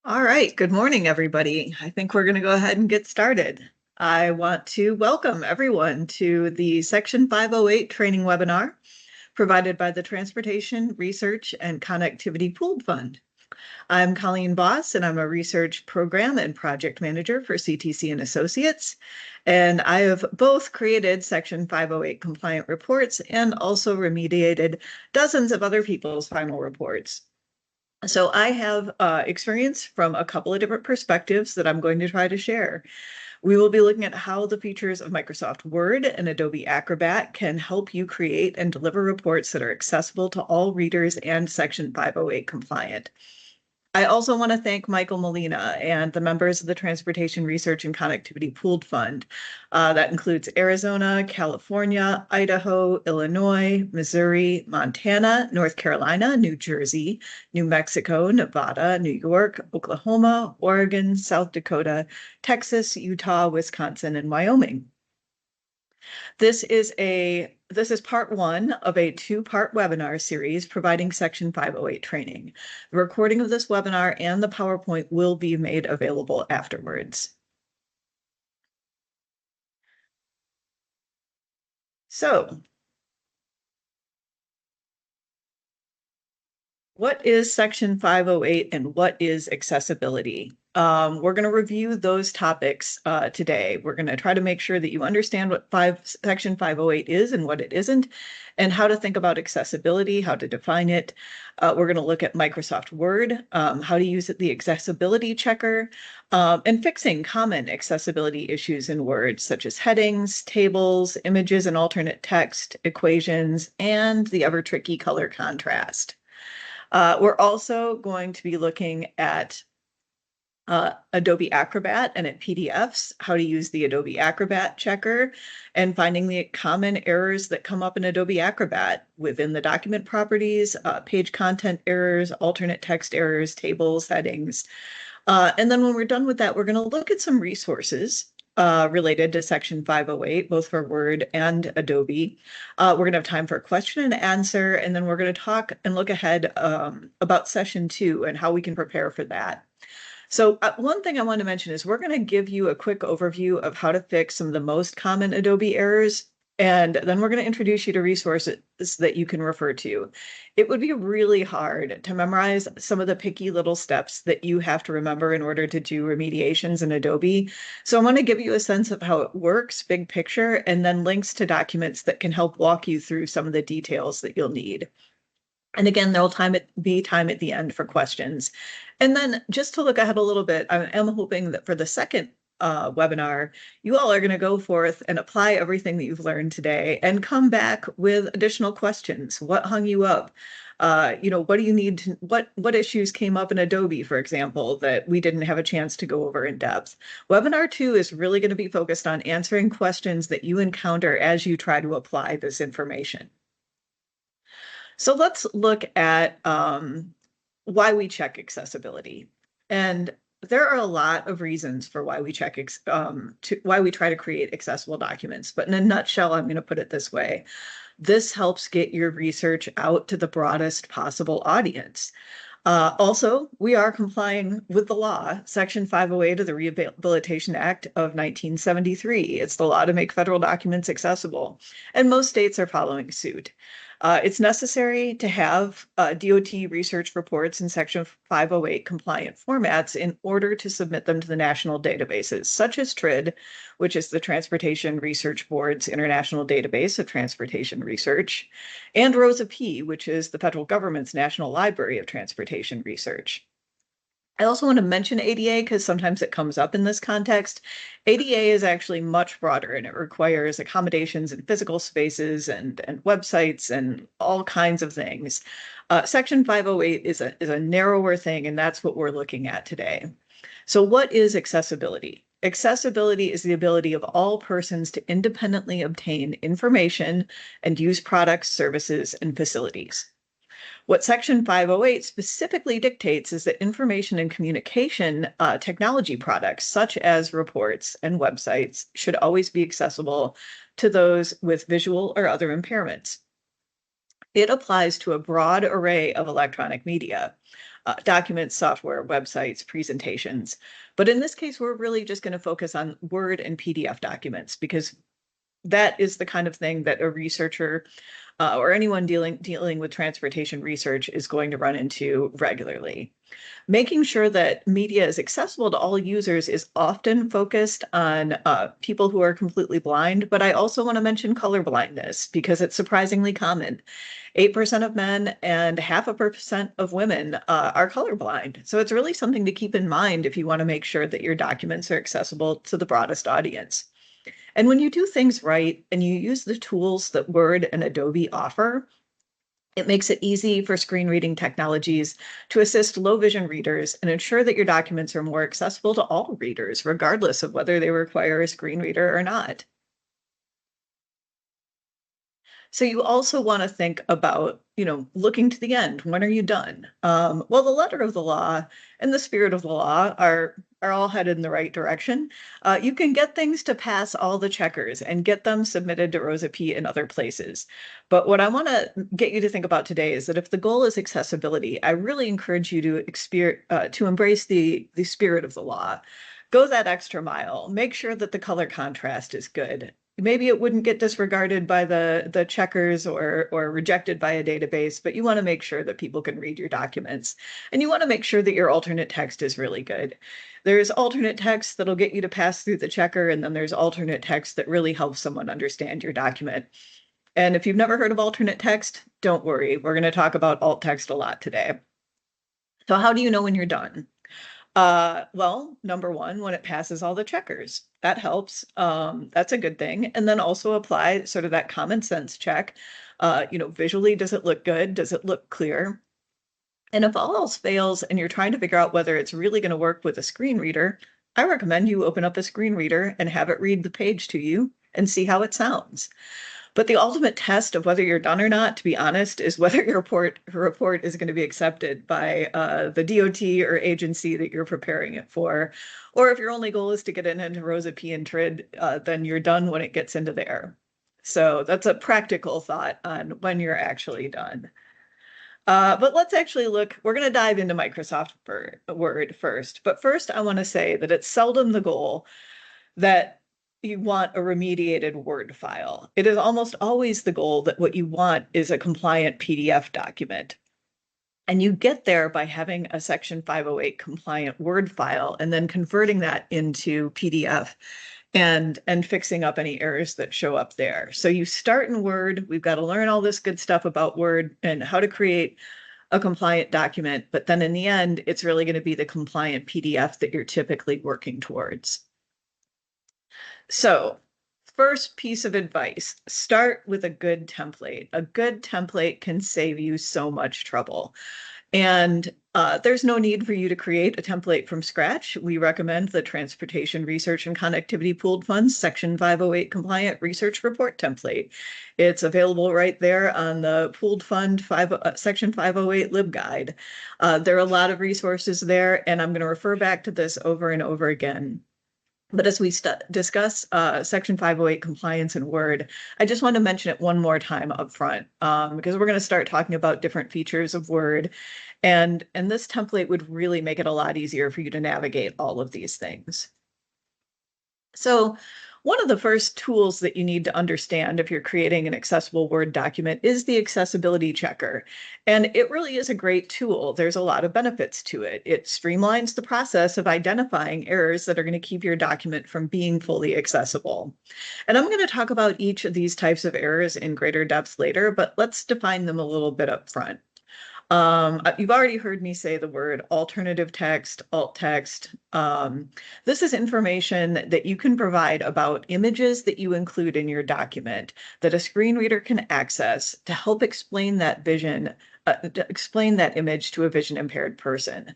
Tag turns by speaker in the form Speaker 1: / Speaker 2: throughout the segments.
Speaker 1: All right, good morning, everybody. I think we're going to go ahead and get started. I want to welcome everyone to the Section 508 training webinar provided by the Transportation Research and Connectivity Pooled Fund. I'm Colleen Voss, and I'm a research program and project manager for CTC and Associates. And I have both created Section 508 compliant reports and also remediated dozens of other people's final reports. So I have experience from a couple of different perspectives that I'm going to try to share. We will be looking at how the features of Microsoft Word and Adobe Acrobat can help you create and deliver reports that are accessible to all readers and Section 508 compliant. I also want to thank Michael Molina and the members of the Transportation Research and Connectivity Pooled Fund. That includes Arizona, California, Idaho, Illinois, Missouri, Montana, North Carolina, New Jersey, New Mexico, Nevada, New York, Oklahoma, Oregon, South Dakota, Texas, Utah, Wisconsin, and Wyoming. This is part one of a two-part webinar series providing Section 508 training. The recording of this webinar and the PowerPoint will be made available afterwards. So, what is Section 508 and what is accessibility? We're going to review those topics today. We're going to try to make sure that you understand what Section 508 is and what it isn't, and how to think about accessibility, how to define it. We're going to look at Microsoft Word, how to use the accessibility checker, and fixing common accessibility issues in Word, such as headings, tables, images and alternate text, equations, and the ever tricky color contrast. We're also going to be looking at Adobe Acrobat and at PDFs, how to use the Adobe Acrobat checker, and finding the common errors that come up in Adobe Acrobat within the document properties, page content errors, alternate text errors, tables, headings. And then when we're done with that, we're going to look at some resources related to Section 508, both for Word and Adobe. We're going to have time for a question and answer, and then we're going to talk and look ahead about Session 2 and how we can prepare for that. So one thing I want to mention is we're going to give you a quick overview of how to fix some of the most common Adobe errors, and then we're going to introduce you to resources that you can refer to. It would be really hard to memorize some of the picky little steps that you have to remember in order to do remediations in Adobe. So I want to give you a sense of how it works, big picture, and then links to documents that can help walk you through some of the details that you'll need. And again, there'll be time at the end for questions. And then just to look ahead a little bit, I am hoping that for the second webinar, you all are going to go forth and apply everything that you've learned today and come back with additional questions. What hung you up? What do you need to, what issues came up in Adobe, for example, that we didn't have a chance to go over in depth? Webinar 2 is really going to be focused on answering questions that you encounter as you try to apply this information. So let's look at why we check accessibility. And there are a lot of reasons for why we check why we try to create accessible documents. But in a nutshell, I'm going to put it this way. This helps get your research out to the broadest possible audience. Also, we are complying with the law, Section 508 of the Rehabilitation Act of 1973. It's the law to make federal documents accessible, and most states are following suit. It's necessary to have DOT research reports in Section 508 compliant formats in order to submit them to the national databases, such as TRID, which is the Transportation Research Board's International Database of Transportation Research, and ROSA P, which is the federal government's National Library of Transportation Research. I also want to mention ADA because sometimes it comes up in this context. ADA is actually much broader and it requires accommodations in physical spaces and websites and all kinds of things. Section 508 is a narrower thing, and that's what we're looking at today. So what is accessibility? Accessibility is the ability of all persons to independently obtain information and use products, services, and facilities. What Section 508 specifically dictates is that information and communication technology products, such as reports and websites, should always be accessible to those with visual or other impairments. It applies to a broad array of electronic media. documents, software, websites, presentations. But in this case, we're really just going to focus on Word and PDF documents because that is the kind of thing that a researcher or anyone dealing with transportation research is going to run into regularly. Making sure that media is accessible to all users is often focused on people who are completely blind, but I also want to mention color blindness because it's surprisingly common. 8% of men and 0.5% of women are colorblind. So it's really something to keep in mind if you want to make sure that your documents are accessible to the broadest audience. And when you do things right and you use the tools that Word and Adobe offer, it makes it easy for screen reading technologies to assist low vision readers and ensure that your documents are more accessible to all readers, regardless of whether they require a screen reader or not. So you also want to think about, looking to the end. When are you done? Well, the letter of the law and the spirit of the law are all headed in the right direction. You can get things to pass all the checkers and get them submitted to Rosa P in other places. But what I want to get you to think about today is that if the goal is accessibility, I really encourage you to embrace the spirit of the law. Go that extra mile. Make sure that the color contrast is good. Maybe it wouldn't get disregarded by the checkers or rejected by a database, but you want to make sure that people can read your documents. And you want to make sure that your alternate text is really good. There's alternate text that'll get you to pass through the checker, and then there's alternate text that really helps someone understand your document. And if you've never heard of alternate text, don't worry. We're going to talk about alt text a lot today. So how do you know when you're done? Well, number one, when it passes all the checkers, that helps. That's a good thing. And then also apply sort of that common sense check. Visually, does it look good? Does it look clear? And if all else fails and you're trying to figure out whether it's really going to work with a screen reader, I recommend you open up a screen reader and have it read the page to you and see how it sounds. But the ultimate test of whether you're done or not, to be honest, is whether your report is going to be accepted by the DOT or agency that you're preparing it for. Or if your only goal is to get it into Rosa P and TRID, then you're done when it gets into there. So that's a practical thought on when you're actually done. But let's actually look, we're going to dive into Microsoft Word first. But first, I want to say that it's seldom the goal that you want a remediated Word file. It is almost always the goal that what you want is a compliant PDF document. And you get there by having a Section 508 compliant Word file and then converting that into PDF and fixing up any errors that show up there. So you start in Word. We've got to learn all this good stuff about Word and how to create a compliant document. But then in the end, it's really going to be the compliant PDF that you're typically working towards. So first piece of advice, start with a good template. A good template can save you so much trouble. And there's no need for you to create a template from scratch. We recommend the Transportation Research and Connectivity Pooled Funds Section 508 compliant research report template. It's available right there on the Pooled Fund Section 508 LibGuide. There are a lot of resources there, and I'm going to refer back to this over and over again. But as we discuss Section 508 compliance in Word, I just want to mention it one more time up front because we're going to start talking about different features of Word. And this template would really make it a lot easier for you to navigate all of these things. So one of the first tools that you need to understand if you're creating an accessible Word document is the accessibility checker. And it really is a great tool. There's a lot of benefits to it. It streamlines the process of identifying errors that are going to keep your document from being fully accessible. And I'm going to talk about each of these types of errors in greater depth later, but let's define them a little bit up front. You've already heard me say the word alternative text, alt text. This is information that you can provide about images that you include in your document that a screen reader can access to help explain that image to a vision impaired person.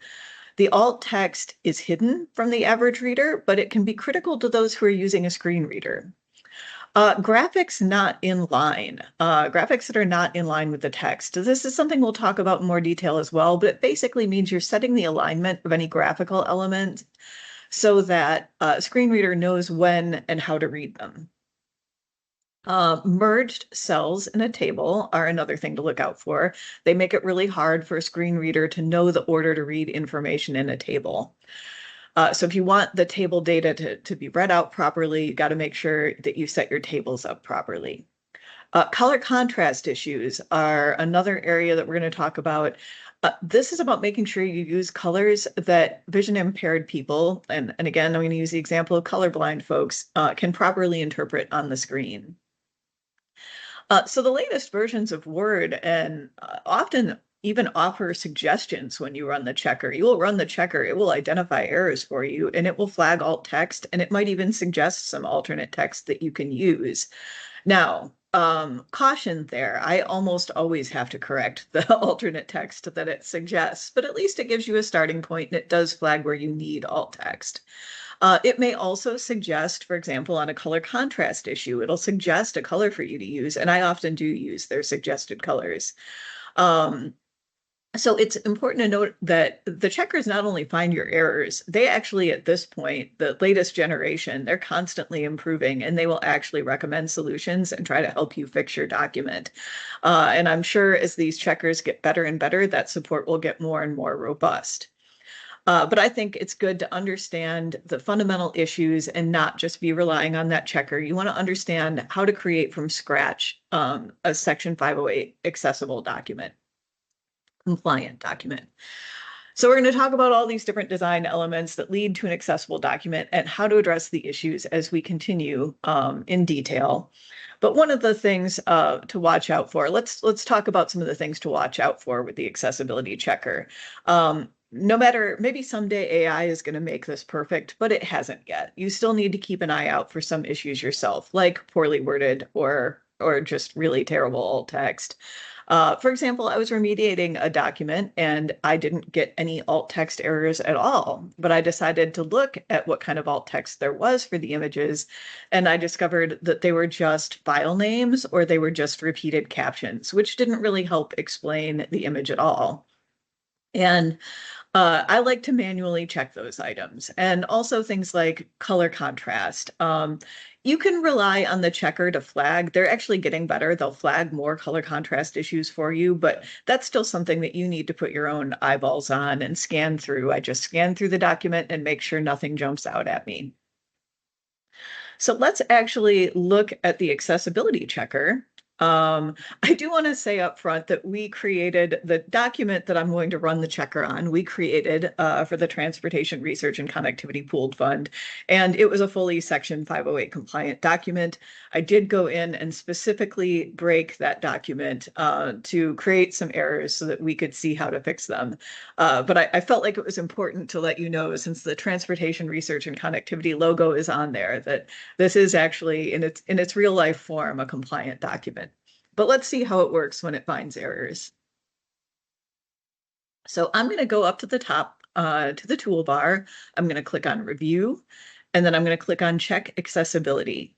Speaker 1: The alt text is hidden from the average reader, but it can be critical to those who are using a screen reader. Graphics not in line, graphics that are not in line with the text. This is something we'll talk about in more detail as well, but it basically means you're setting the alignment of any graphical element so that a screen reader knows when and how to read them. Merged cells in a table are another thing to look out for. They make it really hard for a screen reader to know the order to read information in a table. So if you want the table data to be read out properly, you got to make sure that you set your tables up properly. Color contrast issues are another area that we're going to talk about. This is about making sure you use colors that vision impaired people, and again, I'm going to use the example of colorblind folks, can properly interpret on the screen. So the latest versions of Word and often even offer suggestions when you run the checker. You will run the checker, it will identify errors for you, and it will flag alt text, and it might even suggest some alternate text that you can use. Now, caution there, I almost always have to correct the alternate text that it suggests, but at least it gives you a starting point and it does flag where you need alt text. It may also suggest, for example, on a color contrast issue, it'll suggest a color for you to use, and I often do use their suggested colors. So it's important to note that the checkers not only find your errors, they actually, at this point, the latest generation, they're constantly improving and they will actually recommend solutions and try to help you fix your document. And I'm sure as these checkers get better and better, that support will get more and more robust. But I think it's good to understand the fundamental issues and not just be relying on that checker. You want to understand how to create from scratch a Section 508 accessible document, compliant document. So we're going to talk about all these different design elements that lead to an accessible document and how to address the issues as we continue in detail. But one of the things to watch out for, let's talk about some of the things to watch out for with the accessibility checker. No matter, maybe someday AI is going to make this perfect, but it hasn't yet. You still need to keep an eye out for some issues yourself, like poorly worded or just really terrible alt text. For example, I was remediating a document and I didn't get any alt text errors at all, but I decided to look at what kind of alt text there was for the images, and I discovered that they were just file names or they were just repeated captions, which didn't really help explain the image at all. And I like to manually check those items, and also things like color contrast. You can rely on the checker to flag. They're actually getting better. They'll flag more color contrast issues for you, but that's still something that you need to put your own eyeballs on and scan through. I just scan through the document and make sure nothing jumps out at me. So let's actually look at the accessibility checker. I do want to say up front that we created the document that I'm going to run the checker on. We created for the Transportation Research and Connectivity Pooled Fund, and it was a fully Section 508 compliant document. I did go in and specifically break that document to create some errors so that we could see how to fix them. But I felt like it was important to let you know, since the Transportation Research and Connectivity logo is on there, that this is actually in its real life form a compliant document. But let's see how it works when it finds errors. So I'm going to go up to the top to the toolbar. I'm going to click on Review, and then I'm going to click on Check Accessibility.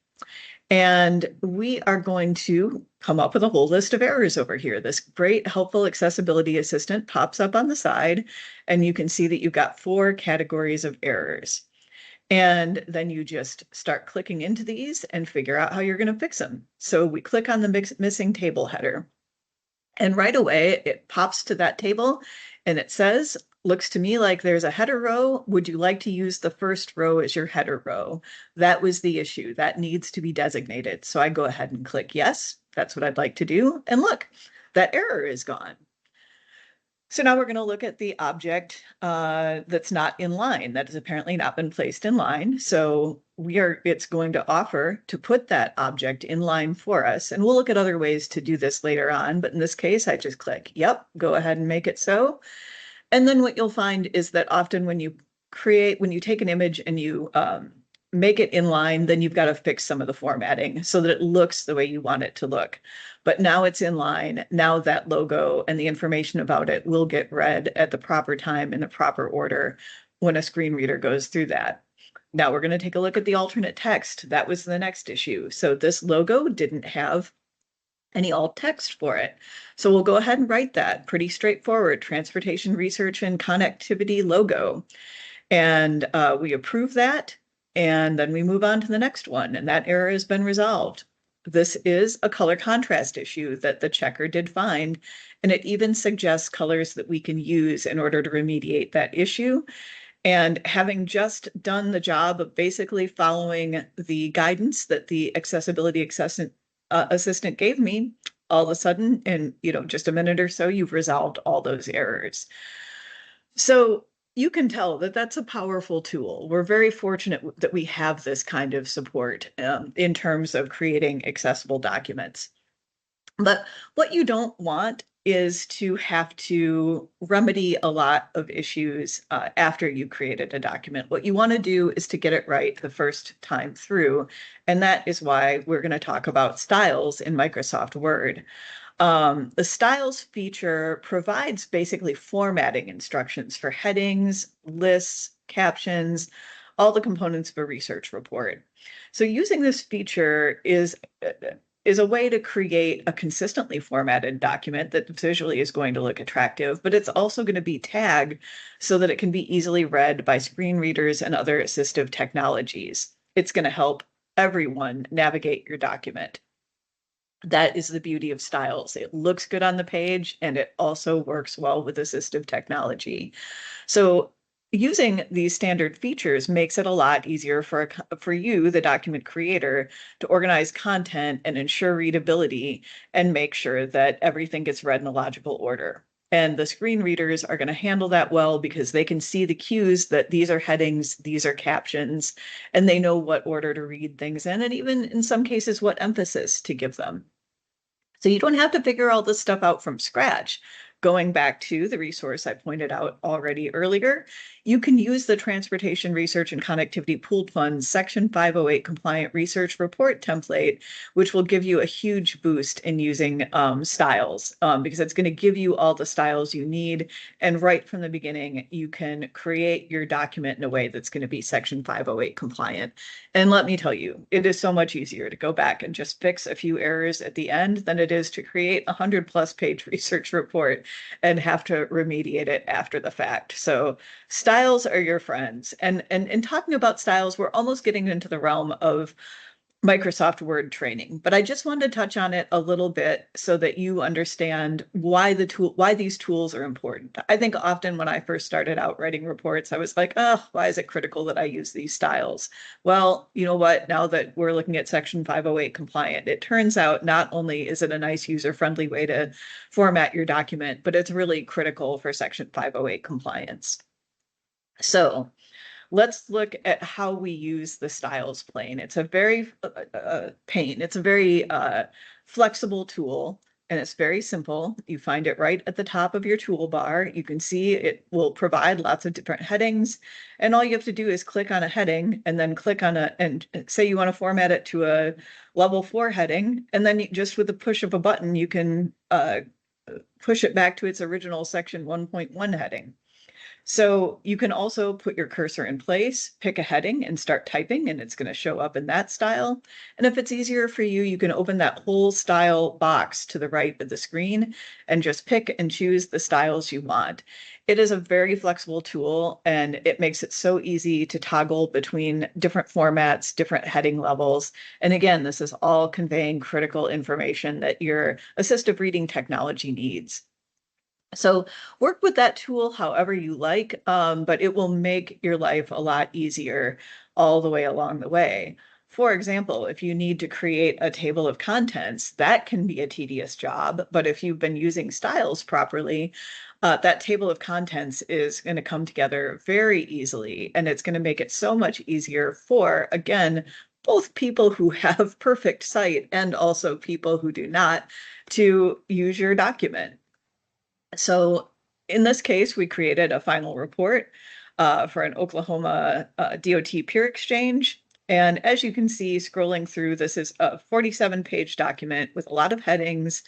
Speaker 1: And we are going to come up with a whole list of errors over here. This great helpful accessibility assistant pops up on the side, and you can see that you've got 4 categories of errors. And then you just start clicking into these and figure out how you're going to fix them. So we click on the missing table header. And right away, it pops to that table and it says, looks to me like there's a header row. Would you like to use the first row as your header row? That was the issue. That needs to be designated. So I go ahead and click yes. That's what I'd like to do. And look, that error is gone. So now we're going to look at the object that's not in line, that has apparently not been placed in line. So it's going to offer to put that object in line for us. And we'll look at other ways to do this later on. But in this case, I just click, yep, go ahead and make it so. And then what you'll find is that often when you take an image and you make it in line, then you've got to fix some of the formatting so that it looks the way you want it to look. But now it's in line. Now that logo and the information about it will get read at the proper time in the proper order when a screen reader goes through that. Now we're going to take a look at the alternate text. That was the next issue. So this logo didn't have any alt text for it. So we'll go ahead and write that. Pretty straightforward, Transportation Research and Connectivity logo. And we approve that. And then we move on to the next one, and that error has been resolved. This is a color contrast issue that the checker did find, and it even suggests colors that we can use in order to remediate that issue. And having just done the job of basically following the guidance that the accessibility assistant gave me, all of a sudden, in just a minute or so, you've resolved all those errors. So you can tell that that's a powerful tool. We're very fortunate that we have this kind of support in terms of creating accessible documents. But what you don't want is to have to remedy a lot of issues after you created a document. What you want to do is to get it right the first time through. And that is why we're going to talk about styles in Microsoft Word. The styles feature provides basically formatting instructions for headings, lists, captions, all the components of a research report. So using this feature is a way to create a consistently formatted document that visually is going to look attractive, but it's also going to be tagged so that it can be easily read by screen readers and other assistive technologies. It's going to help everyone navigate your document. That is the beauty of styles. It looks good on the page, and it also works well with assistive technology. So using these standard features makes it a lot easier for you, the document creator, to organize content and ensure readability and make sure that everything gets read in a logical order. And the screen readers are going to handle that well because they can see the cues that these are headings, these are captions, and they know what order to read things in, and even in some cases, what emphasis to give them. So you don't have to figure all this stuff out from scratch. Going back to the resource I pointed out already earlier, you can use the Transportation Research and Connectivity Pooled Funds Section 508 Compliant Research Report template, which will give you a huge boost in using styles because it's going to give you all the styles you need. And right from the beginning, you can create your document in a way that's going to be Section 508 compliant. And let me tell you, it is so much easier to go back and just fix a few errors at the end than it is to create a 100+ page research report and have to remediate it after the fact. So styles are your friends. And in talking about styles, we're almost getting into the realm of Microsoft Word training, but I just wanted to touch on it a little bit so that you understand why these tools are important. I think often when I first started out writing reports, I was like, oh, why is it critical that I use these styles? Well, you know what? Now that we're looking at Section 508 compliant, it turns out not only is it a nice user-friendly way to format your document, but it's really critical for Section 508 compliance. So let's look at how we use the styles pane. It's a very It's a very flexible tool, and it's very simple. You find it right at the top of your toolbar. You can see it will provide lots of different headings, and all you have to do is click on a heading and then click on and say you want to format it to a level 4 heading, and then just with the push of a button, you can push it back to its original section 1.1 heading. So you can also put your cursor in place, pick a heading and start typing, and it's going to show up in that style. And if it's easier for you, you can open that whole style box to the right of the screen and just pick and choose the styles you want. It is a very flexible tool, and it makes it so easy to toggle between different formats, different heading levels. And again, this is all conveying critical information that your assistive reading technology needs. So work with that tool however you like, but it will make your life a lot easier all the way along the way. For example, if you need to create a table of contents, that can be a tedious job, but if you've been using styles properly, that table of contents is going to come together very easily, and it's going to make it so much easier for, again, both people who have perfect sight and also people who do not to use your document. So in this case, we created a final report for an Oklahoma DOT peer exchange. And as you can see, scrolling through, this is a 47-page document with a lot of headings,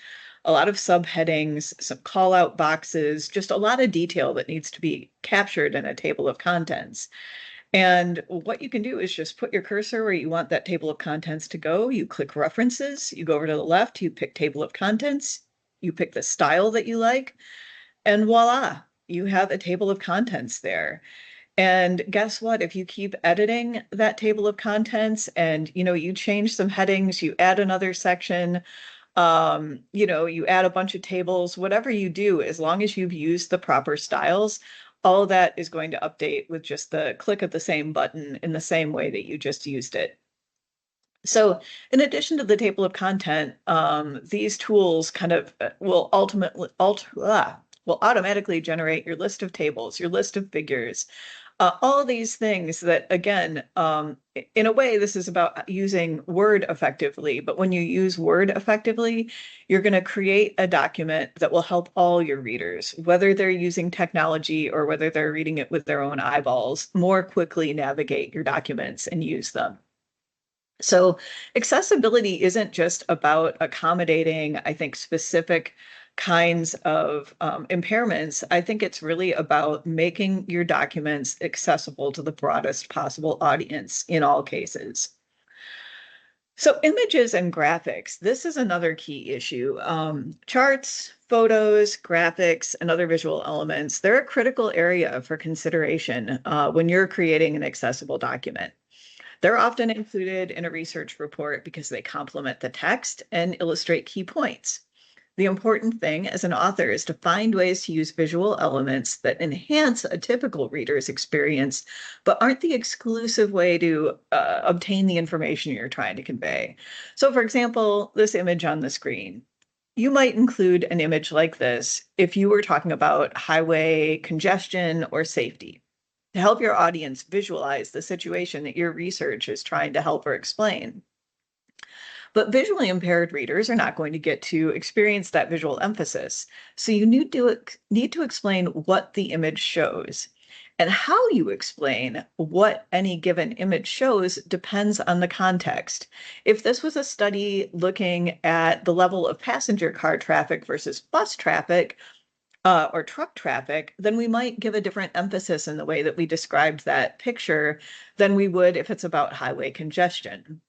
Speaker 1: a lot of subheadings, some call-out boxes, just a lot of detail that needs to be captured in a table of contents. And what you can do is just put your cursor where you want that table of contents to go. You click References, you go over to the left, you pick Table of Contents, you pick the style that you like, and voila, you have a table of contents there. And guess what? If you keep editing that table of contents and, you change some headings, you add another section, you add a bunch of tables, whatever you do, as long as you've used the proper styles, all of that is going to update with just the click of the same button in the same way that you just used it. So in addition to the table of content, these tools kind of will will automatically generate your list of tables, your list of figures, all of these things that, again, in a way, this is about using Word effectively. But when you use Word effectively, you're going to create a document that will help all your readers, whether they're using technology or whether they're reading it with their own eyeballs, more quickly navigate your documents and use them. So accessibility isn't just about accommodating, I think, specific kinds of impairments. I think it's really about making your documents accessible to the broadest possible audience in all cases. So images and graphics, this is another key issue. Charts, photos, graphics, and other visual elements, they're a critical area for consideration when you're creating an accessible document. They're often included in a research report because they complement the text and illustrate key points. The important thing as an author is to find ways to use visual elements that enhance a typical reader's experience, but aren't the exclusive way to obtain the information you're trying to convey. So, for example, this image on the screen. You might include an image like this if you were talking about highway congestion or safety, to help your audience visualize the situation that your research is trying to help or explain. But visually impaired readers are not going to get to experience that visual emphasis. So you need to explain what the image shows. And how you explain what any given image shows depends on the context. If this was a study looking at the level of passenger car traffic versus bus traffic, or truck traffic, then we might give a different emphasis in the way that we described that picture than we would if it's about highway congestion.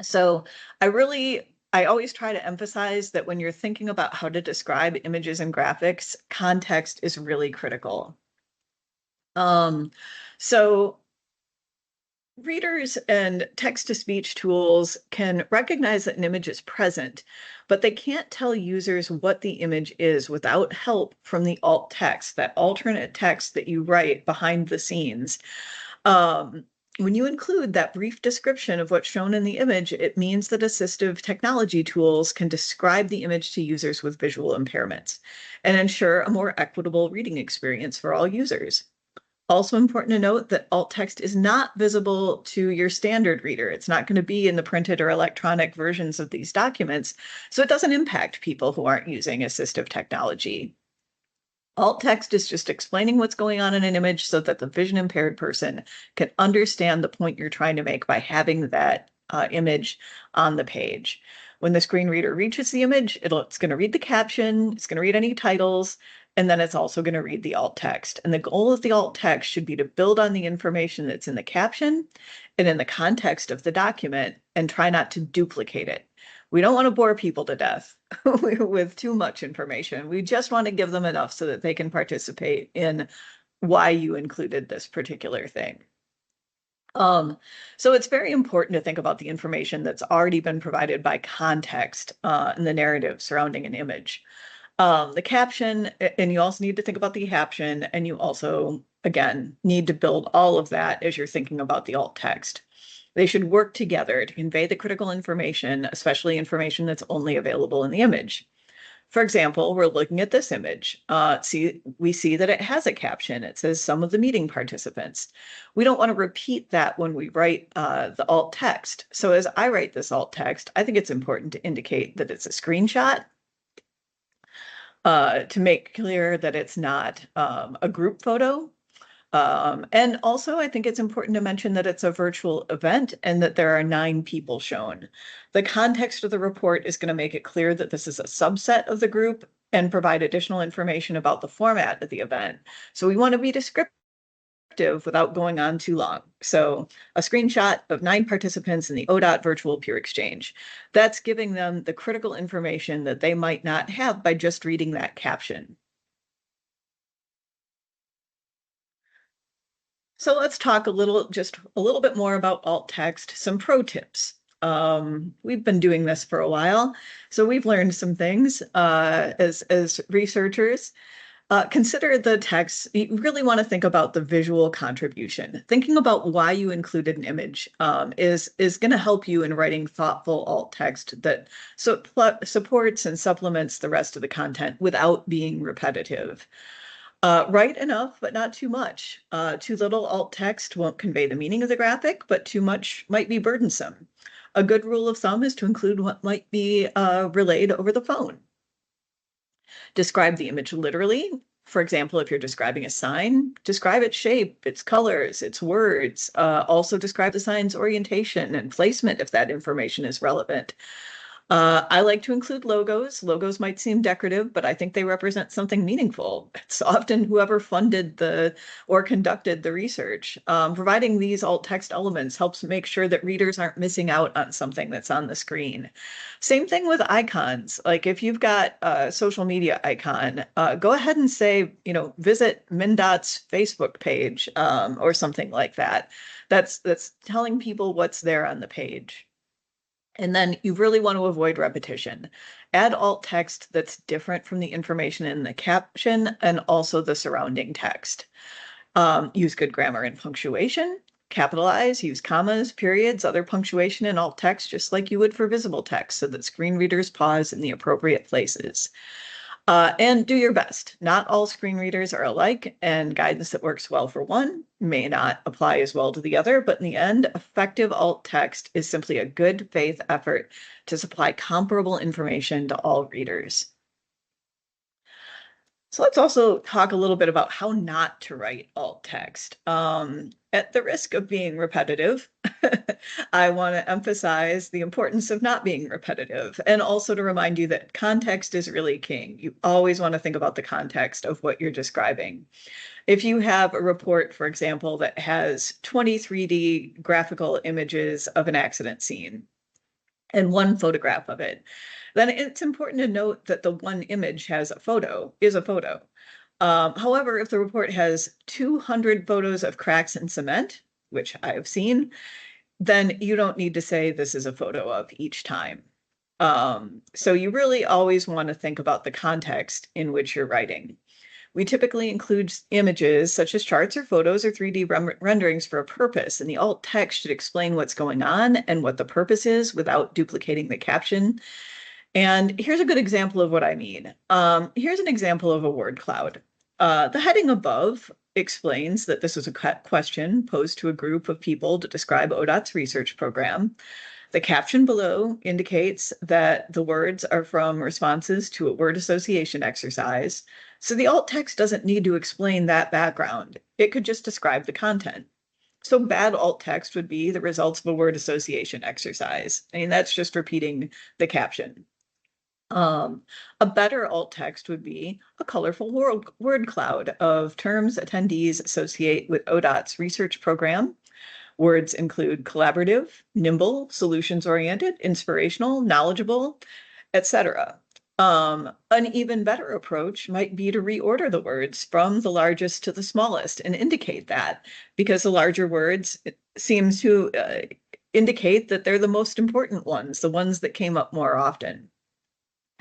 Speaker 1: So I always try to emphasize that when you're thinking about how to describe images and graphics, context is really critical. So readers and text-to-speech tools can recognize that an image is present, but they can't tell users what the image is without help from the alt text, that alternate text that you write behind the scenes. When you include that brief description of what's shown in the image, it means that assistive technology tools can describe the image to users with visual impairments and ensure a more equitable reading experience for all users. Also important to note that alt text is not visible to your standard reader. It's not going to be in the printed or electronic versions of these documents, so it doesn't impact people who aren't using assistive technology. Alt text is just explaining what's going on in an image so that the vision impaired person can understand the point you're trying to make by having that image on the page. When the screen reader reaches the image, it's going to read the caption, it's going to read any titles, and then it's also going to read the alt text. And the goal of the alt text should be to build on the information that's in the caption and in the context of the document and try not to duplicate it. We don't want to bore people to death with too much information. We just want to give them enough so that they can participate in why you included this particular thing. So it's very important to think about the information that's already been provided by context in the narrative surrounding an image. The caption, and you also need to think about the caption, and you also, again, need to build all of that as you're thinking about the alt text. They should work together to convey the critical information, especially information that's only available in the image. For example, we're looking at this image. We see that it has a caption. It says some of the meeting participants. We don't want to repeat that when we write the alt text. So as I write this alt text, I think it's important to indicate that it's a screenshot, to make clear that it's not a group photo. And also, I think it's important to mention that it's a virtual event and that there are 9 people shown. The context of the report is going to make it clear that this is a subset of the group and provide additional information about the format of the event. So we want to be descriptive without going on too long. So a screenshot of 9 participants in the ODOT virtual peer exchange. That's giving them the critical information that they might not have by just reading that caption. So let's talk just a little bit more about alt text, some pro tips. We've been doing this for a while, so we've learned some things as researchers. Consider the text. You really want to think about the visual contribution. Thinking about why you included an image is going to help you in writing thoughtful alt text that supports and supplements the rest of the content without being repetitive. Write enough, but not too much. Too little alt text won't convey the meaning of the graphic, but too much might be burdensome. A good rule of thumb is to include what might be relayed over the phone. Describe the image literally. For example, if you're describing a sign, describe its shape, its colors, its words. Also describe the sign's orientation and placement if that information is relevant. I like to include logos. Logos might seem decorative, but I think they represent something meaningful. It's often whoever funded or conducted the research. Providing these alt text elements helps make sure that readers aren't missing out on something that's on the screen. Same thing with icons. Like if you've got a social media icon, go ahead and say, visit MnDOT's Facebook page or something like that. That's telling people what's there on the page. And then you really want to avoid repetition. Add alt text that's different from the information in the caption and also the surrounding text. Use good grammar and punctuation. Capitalize, use commas, periods, other punctuation in alt text, just like you would for visible text, so that screen readers pause in the appropriate places. And do your best. Not all screen readers are alike, and guidance that works well for one may not apply as well to the other, but in the end, effective alt text is simply a good faith effort to supply comparable information to all readers. So let's also talk a little bit about how not to write alt text. At the risk of being repetitive, I want to emphasize the importance of not being repetitive and also to remind you that context is really king. You always want to think about the context of what you're describing. If you have a report, for example, that has 23D graphical images of an accident scene and one photograph of it, then it's important to note that the one image is a photo. However, if the report has 200 photos of cracks in cement, which I have seen, then you don't need to say this is a photo of each time. So you really always want to think about the context in which you're writing. We typically include images such as charts or photos or 3D renderings for a purpose, and the alt text should explain what's going on and what the purpose is without duplicating the caption. And here's a good example of what I mean. Here's an example of a word cloud. The heading above explains that this was a question posed to a group of people to describe ODOT's research program. The caption below indicates that the words are from responses to a word association exercise. So the alt text doesn't need to explain that background. It could just describe the content. So bad alt text would be the results of a word association exercise. I mean, that's just repeating the caption. A better alt text would be a colorful word cloud of terms attendees associate with ODOT's research program. Words include collaborative, nimble, solutions-oriented, inspirational, knowledgeable, etc. An even better approach might be to reorder the words from the largest to the smallest and indicate that, because the larger words seem to indicate that they're the most important ones, the ones that came up more often.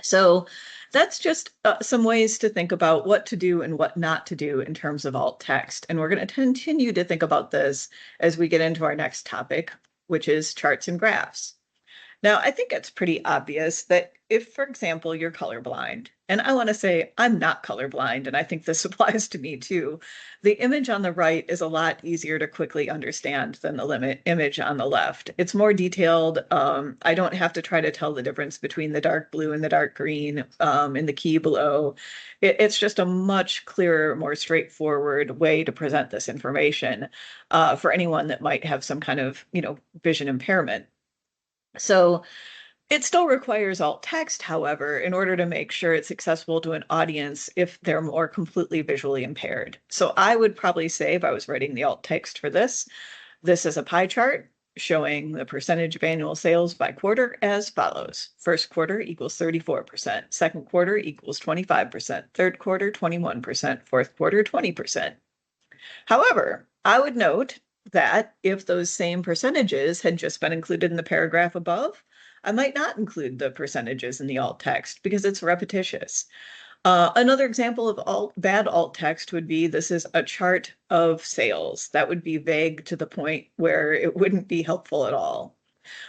Speaker 1: So that's just some ways to think about what to do and what not to do in terms of alt text. And we're going to continue to think about this as we get into our next topic, which is charts and graphs. Now, I think it's pretty obvious that if, for example, you're colorblind, and I want to say I'm not colorblind, and I think this applies to me too, the image on the right is a lot easier to quickly understand than the image on the left. It's more detailed. I don't have to try to tell the difference between the dark blue and the dark green in the key below. It's just a much clearer, more straightforward way to present this information for anyone that might have some kind of, vision impairment. So it still requires alt text, however, in order to make sure it's accessible to an audience if they're more completely visually impaired. So I would probably say, if I was writing the alt text for this is a pie chart showing the percentage of annual sales by quarter as follows. First quarter equals 34%, second quarter equals 25%, third quarter 21%, fourth quarter 20%. However, I would note that if those same percentages had just been included in the paragraph above, I might not include the percentages in the alt text because it's repetitious. Another example of bad alt text would be this is a chart of sales. That would be vague to the point where it wouldn't be helpful at all.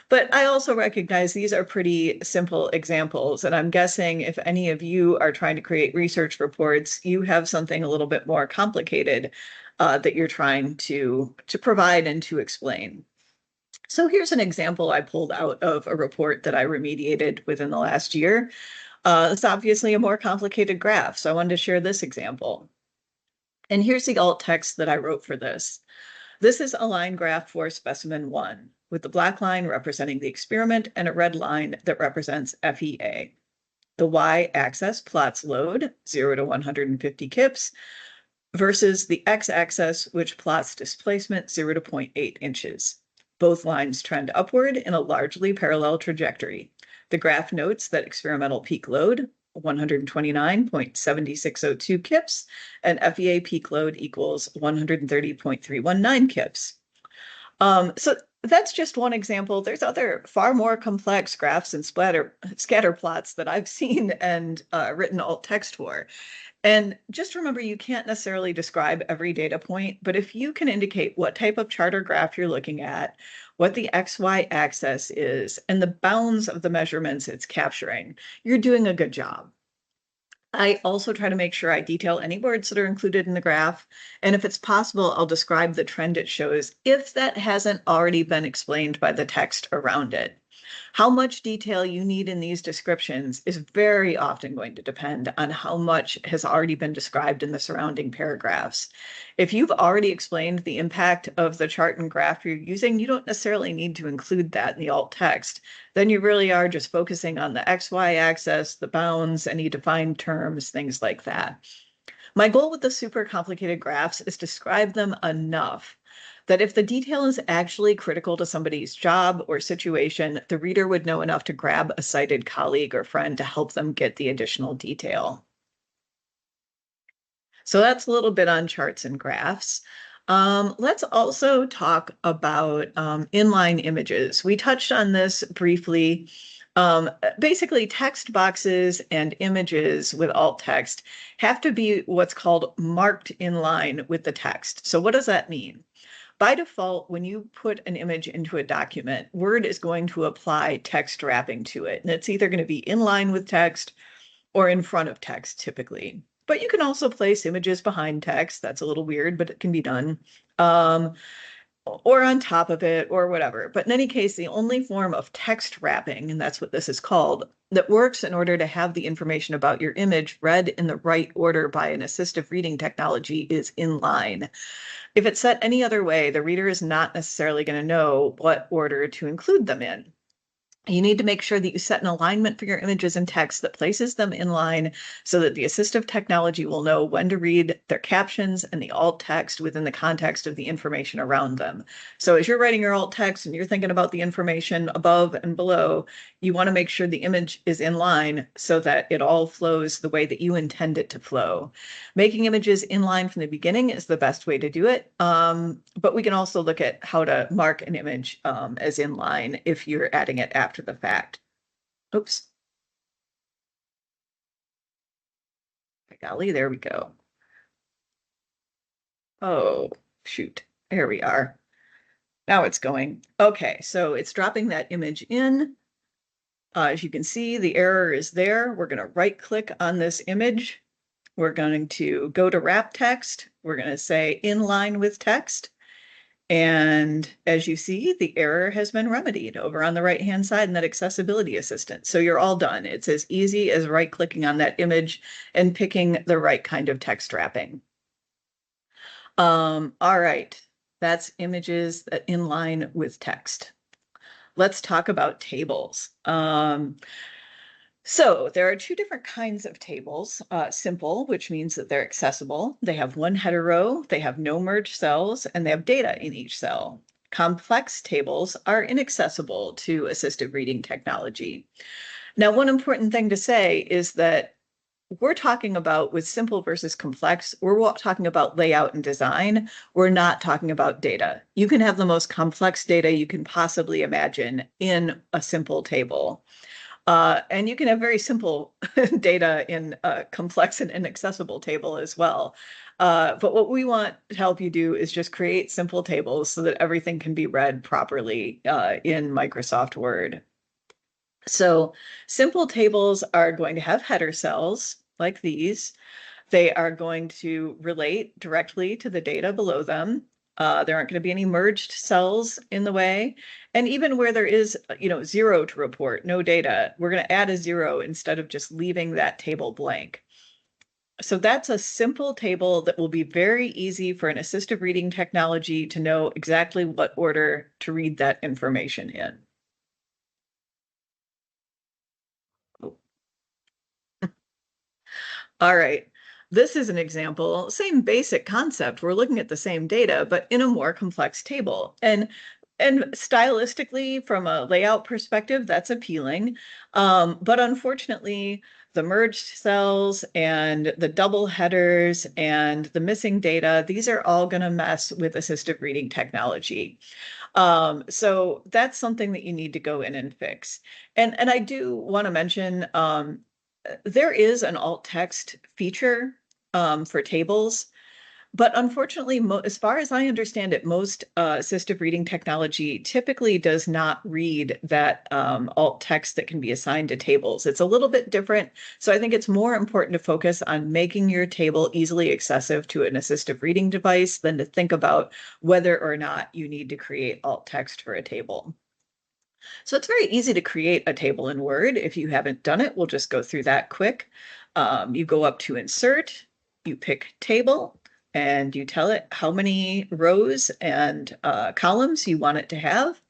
Speaker 1: But I also recognize these are pretty simple examples, and I'm guessing if any of you are trying to create research reports, you have something a little bit more complicated that you're trying to provide and to explain. So here's an example I pulled out of a report that I remediated within the last year. It's obviously a more complicated graph, so I wanted to share this example. And here's the alt text that I wrote for this. This is a line graph for specimen 1, with the black line representing the experiment and a red line that represents FEA. The y-axis plots load, 0 to 150 kips, versus the x-axis, which plots displacement, 0 to 0.8 inches. Both lines trend upward in a largely parallel trajectory. The graph notes that experimental peak load, 129.7602 kips, and FEA peak load equals 130.319 kips. So that's just one example. There's other far more complex graphs and scatter plots that I've seen and written alt text for. And just remember, you can't necessarily describe every data point, but if you can indicate what type of chart or graph you're looking at, what the XY axis is, and the bounds of the measurements it's capturing, you're doing a good job. I also try to make sure I detail any words that are included in the graph. And if it's possible, I'll describe the trend it shows if that hasn't already been explained by the text around it. How much detail you need in these descriptions is very often going to depend on how much has already been described in the surrounding paragraphs. If you've already explained the impact of the chart and graph you're using, you don't necessarily need to include that in the alt text. Then you really are just focusing on the XY axis, the bounds, any defined terms, things like that. My goal with the super complicated graphs is to describe them enough that if the detail is actually critical to somebody's job or situation, the reader would know enough to grab a cited colleague or friend to help them get the additional detail. So that's a little bit on charts and graphs. Let's also talk about inline images. We touched on this briefly. Basically, text boxes and images with alt text have to be what's called marked in line with the text. So what does that mean? By default, when you put an image into a document, Word is going to apply text wrapping to it. And it's either going to be in line with text or in front of text, typically. But you can also place images behind text. That's a little weird, but it can be done. Or on top of it, or whatever. But in any case, the only form of text wrapping, and that's what this is called, that works in order to have the information about your image read in the right order by an assistive reading technology is inline. If it's set any other way, the reader is not necessarily going to know what order to include them in. You need to make sure that you set an alignment for your images and text that places them in line so that the assistive technology will know when to read their captions and the alt text within the context of the information around them. So as you're writing your alt text and you're thinking about the information above and below, you want to make sure the image is in line so that it all flows the way that you intend it to flow. Making images in line from the beginning is the best way to do it. But we can also look at how to mark an image as in line if you're adding it after the fact. Oops. Golly, there we go. Oh, shoot. There we are. Now it's going. Okay, so it's dropping that image in. As you can see, the error is there. We're going to right-click on this image. We're going to go to wrap text. We're going to say in line with text. And as you see, the error has been remedied over on the right-hand side in that accessibility assistant. So you're all done. It's as easy as right-clicking on that image and picking the right kind of text wrapping. All right, that's images that in line with text. Let's talk about tables. So there are two different kinds of tables. Simple, which means that they're accessible. They have one header row, they have no merged cells, and they have data in each cell. Complex tables are inaccessible to assistive reading technology. Now, one important thing to say is that we're talking about with simple versus complex, we're talking about layout and design. We're not talking about data. You can have the most complex data you can possibly imagine in a simple table. And you can have very simple data in a complex and inaccessible table as well. But what we want to help you do is just create simple tables so that everything can be read properly in Microsoft Word. So simple tables are going to have header cells like these. They are going to relate directly to the data below them. There aren't going to be any merged cells in the way. And even where there is, 0 to report, no data, we're going to add a 0 instead of just leaving that table blank. So that's a simple table that will be very easy for an assistive reading technology to know exactly what order to read that information in. All right. This is an example, same basic concept. We're looking at the same data, but in a more complex table. And stylistically, from a layout perspective, that's appealing. But unfortunately, the merged cells and the double headers and the missing data, these are all going to mess with assistive reading technology. So that's something that you need to go in and fix. And I do want to mention there is an alt text feature for tables, but unfortunately, as far as I understand it, most assistive reading technology typically does not read that alt text that can be assigned to tables. It's a little bit different. So I think it's more important to focus on making your table easily accessible to an assistive reading device than to think about whether or not you need to create alt text for a table. So it's very easy to create a table in Word. If you haven't done it, we'll just go through that quick. You go up to Insert, you pick Table, and you tell it how many rows and columns you want it to have.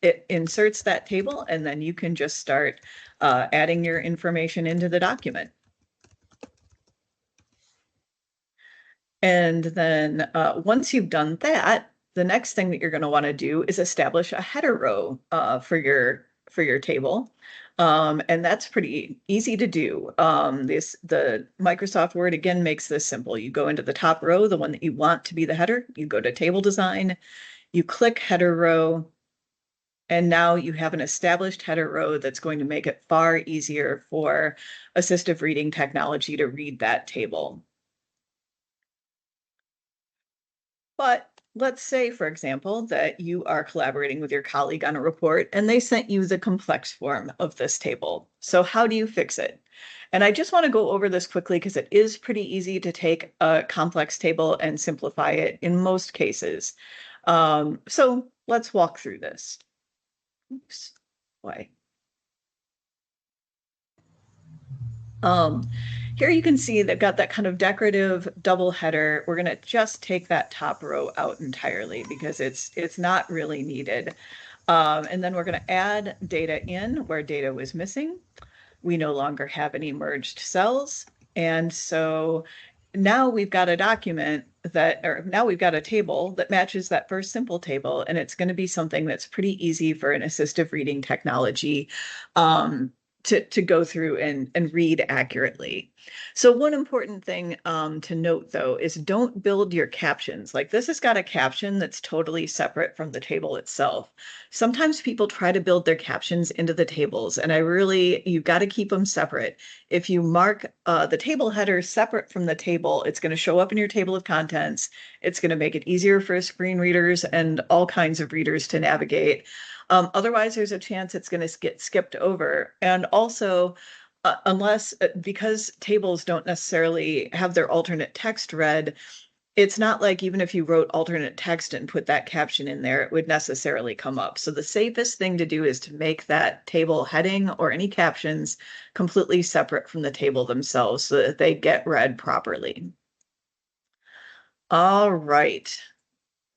Speaker 1: It inserts that table, and then you can just start adding your information into the document. And then once you've done that, the next thing that you're going to want to do is establish a header row for your table. And that's pretty easy to do. The Microsoft Word again makes this simple. You go into the top row, the one that you want to be the header, you go to Table Design, you click Header Row, and now you have an established header row that's going to make it far easier for assistive reading technology to read that table. But let's say, for example, that you are collaborating with your colleague on a report and they sent you the complex form of this table. So how do you fix it? And I just want to go over this quickly because it is pretty easy to take a complex table and simplify it in most cases. So let's walk through this. Oops, why? Here you can see they've got that kind of decorative double header. We're going to just take that top row out entirely because it's not really needed. And then we're going to add data in where data was missing. We no longer have any merged cells. And so now we've got a document now we've got a table that matches that first simple table, and it's going to be something that's pretty easy for an assistive reading technology to go through and read accurately. So one important thing to note, though, is don't build your captions. Like this has got a caption that's totally separate from the table itself. Sometimes people try to build their captions into the tables, and you've got to keep them separate. If you mark the table header separate from the table, it's going to show up in your table of contents. It's going to make it easier for screen readers and all kinds of readers to navigate. Otherwise, there's a chance it's going to get skipped over. And also, because tables don't necessarily have their alternate text read, it's not like even if you wrote alternate text and put that caption in there, it would necessarily come up. So the safest thing to do is to make that table heading or any captions completely separate from the table themselves so that they get read properly. All right.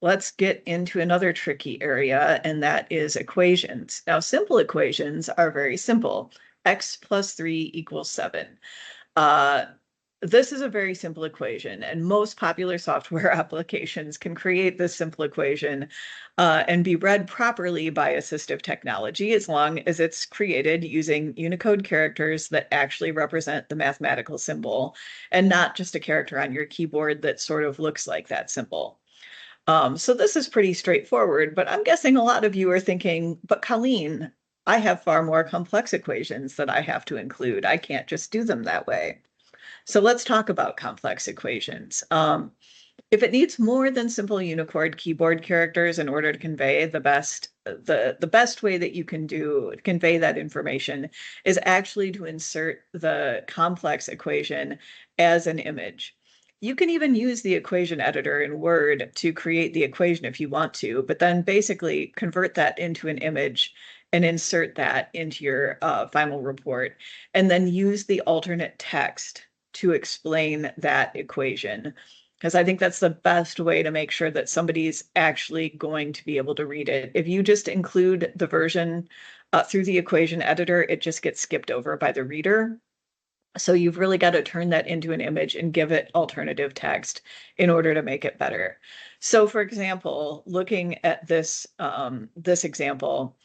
Speaker 1: Let's get into another tricky area, and that is equations. Now, simple equations are very simple. X plus 3 equals 7. this is a very simple equation, and most popular software applications can create this simple equation and be read properly by assistive technology as long as it's created using Unicode characters that actually represent the mathematical symbol and not just a character on your keyboard that sort of looks like that symbol. So this is pretty straightforward, but I'm guessing a lot of you are thinking, but Colleen, I have far more complex equations that I have to include. I can't just do them that way. So let's talk about complex equations. If it needs more than simple Unicode keyboard characters in order to convey the best way that you can convey that information is actually to insert the complex equation as an image. You can even use the equation editor in Word to create the equation if you want to, but then basically convert that into an image and insert that into your final report, and then use the alternate text to explain that equation. Because I think that's the best way to make sure that somebody's actually going to be able to read it. If you just include the version through the equation editor, it just gets skipped over by the reader. So you've really got to turn that into an image and give it alternative text in order to make it better. So for example, looking at this example,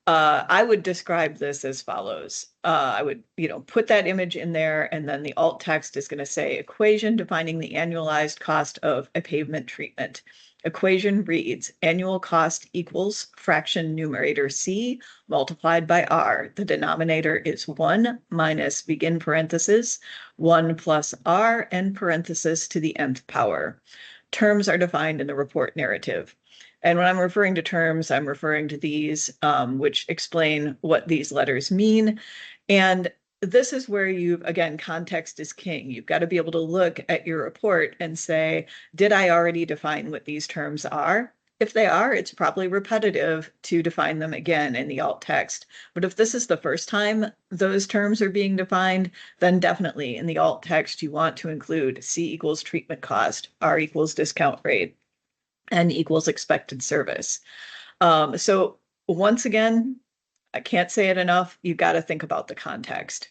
Speaker 1: I would describe this as follows. I would, put that image in there, and then the alt text is going to say equation defining the annualized cost of a pavement treatment. Equation reads annual cost equals fraction numerator C multiplied by R. The denominator is 1 minus begin parenthesis 1 plus R end parenthesis to the nth power. Terms are defined in the report narrative. And when I'm referring to terms, I'm referring to these, which explain what these letters mean. And this is where again, context is king. You've got to be able to look at your report and say, did I already define what these terms are? If they are, it's probably repetitive to define them again in the alt text. But if this is the first time those terms are being defined, then definitely in the alt text, you want to include C equals treatment cost, R equals discount rate, N equals expected service. So once again, I can't say it enough. You got to think about the context.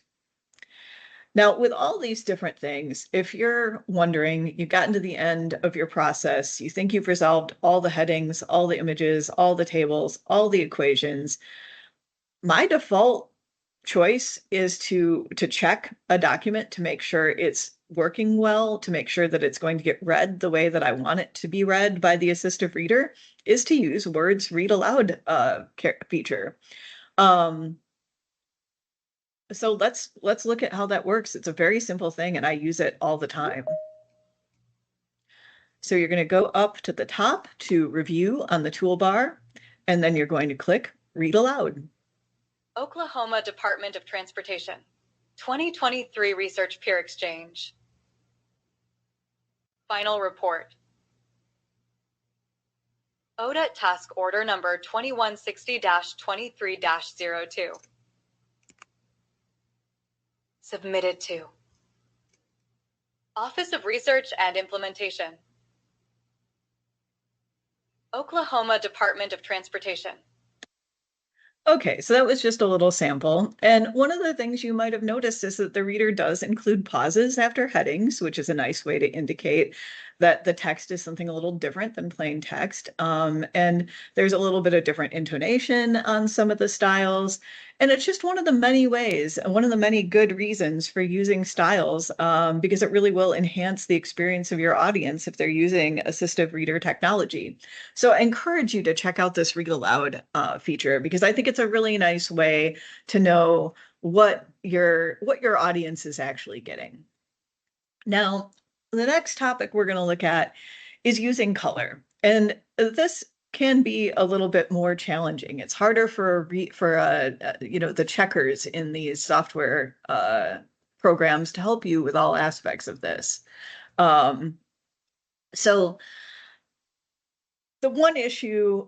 Speaker 1: Now, with all these different things, if you're wondering, you've gotten to the end of your process, you think you've resolved all the headings, all the images, all the tables, all the equations, my default choice is to check a document to make sure it's working well, to make sure that it's going to get read the way that I want it to be read by the assistive reader, is to use Word's read aloud feature. So let's look at how that works. It's a very simple thing, and I use it all the time. So you're going to go up to the top to review on the toolbar, and then you're going to click read aloud.
Speaker 2: Oklahoma Department of Transportation, 2023 Research Peer Exchange. Final report. ODET task order number 2160-23-02. Submitted to Office of Research and Implementation, Oklahoma Department of Transportation.
Speaker 1: Okay, so that was just a little sample. And one of the things you might have noticed is that the reader does include pauses after headings, which is a nice way to indicate that the text is something a little different than plain text. And there's a little bit of different intonation on some of the styles. And it's just one of the many ways, one of the many good reasons for using styles, because it really will enhance the experience of your audience if they're using assistive reader technology. So I encourage you to check out this read aloud feature, because I think it's a really nice way to know what your audience is actually getting. Now, the next topic we're going to look at is using color. And this can be a little bit more challenging. It's harder for the checkers in these software programs to help you with all aspects of this. So the one issue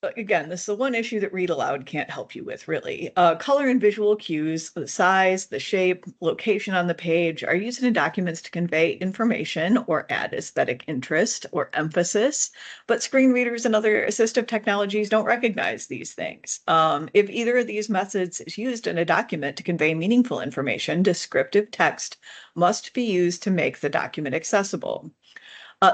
Speaker 1: again, this is the one issue that read aloud can't help you with, really. Color and visual cues, the size, the shape, location on the page are used in documents to convey information or add aesthetic interest or emphasis, but screen readers and other assistive technologies don't recognize these things. If either of these methods is used in a document to convey meaningful information, descriptive text must be used to make the document accessible.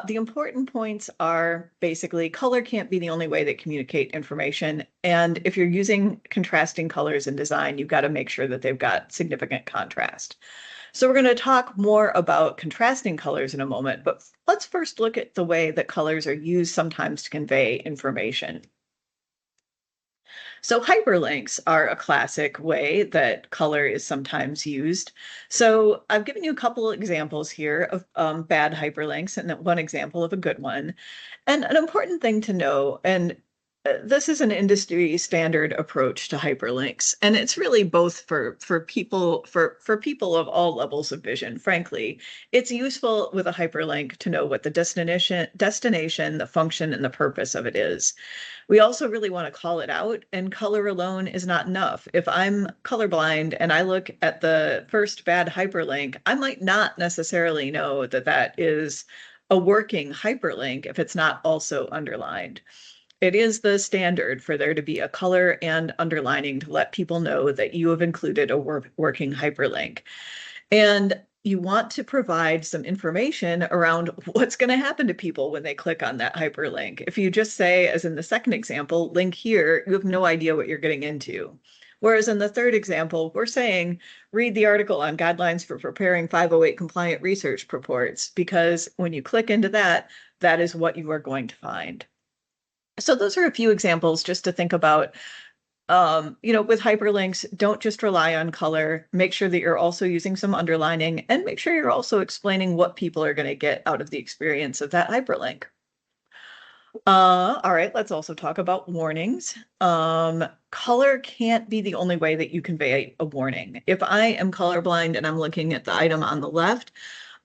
Speaker 1: The important points are basically color can't be the only way that communicate information. And if you're using contrasting colors in design, you've got to make sure that they've got significant contrast. So we're going to talk more about contrasting colors in a moment, but let's first look at the way that colors are used sometimes to convey information. So hyperlinks are a classic way that color is sometimes used. So I've given you a couple of examples here of bad hyperlinks and one example of a good one. And an important thing to know, and this is an industry standard approach to hyperlinks, and it's really both for people of all levels of vision. Frankly, it's useful with a hyperlink to know what the destination, the function, and the purpose of it is. We also really want to call it out, and color alone is not enough. If I'm colorblind and I look at the first bad hyperlink, I might not necessarily know that that is a working hyperlink if it's not also underlined. It is the standard for there to be a color and underlining to let people know that you have included a working hyperlink. And you want to provide some information around what's going to happen to people when they click on that hyperlink. If you just say, as in the second example, link here, you have no idea what you're getting into. Whereas in the third example, we're saying, read the article on guidelines for preparing 508 compliant research reports, because when you click into that, that is what you are going to find. So those are a few examples just to think about. With hyperlinks, don't just rely on color. Make sure that you're also using some underlining, and make sure you're also explaining what people are going to get out of the experience of that hyperlink. All right, let's also talk about warnings. Color can't be the only way that you convey a warning. If I am colorblind and I'm looking at the item on the left,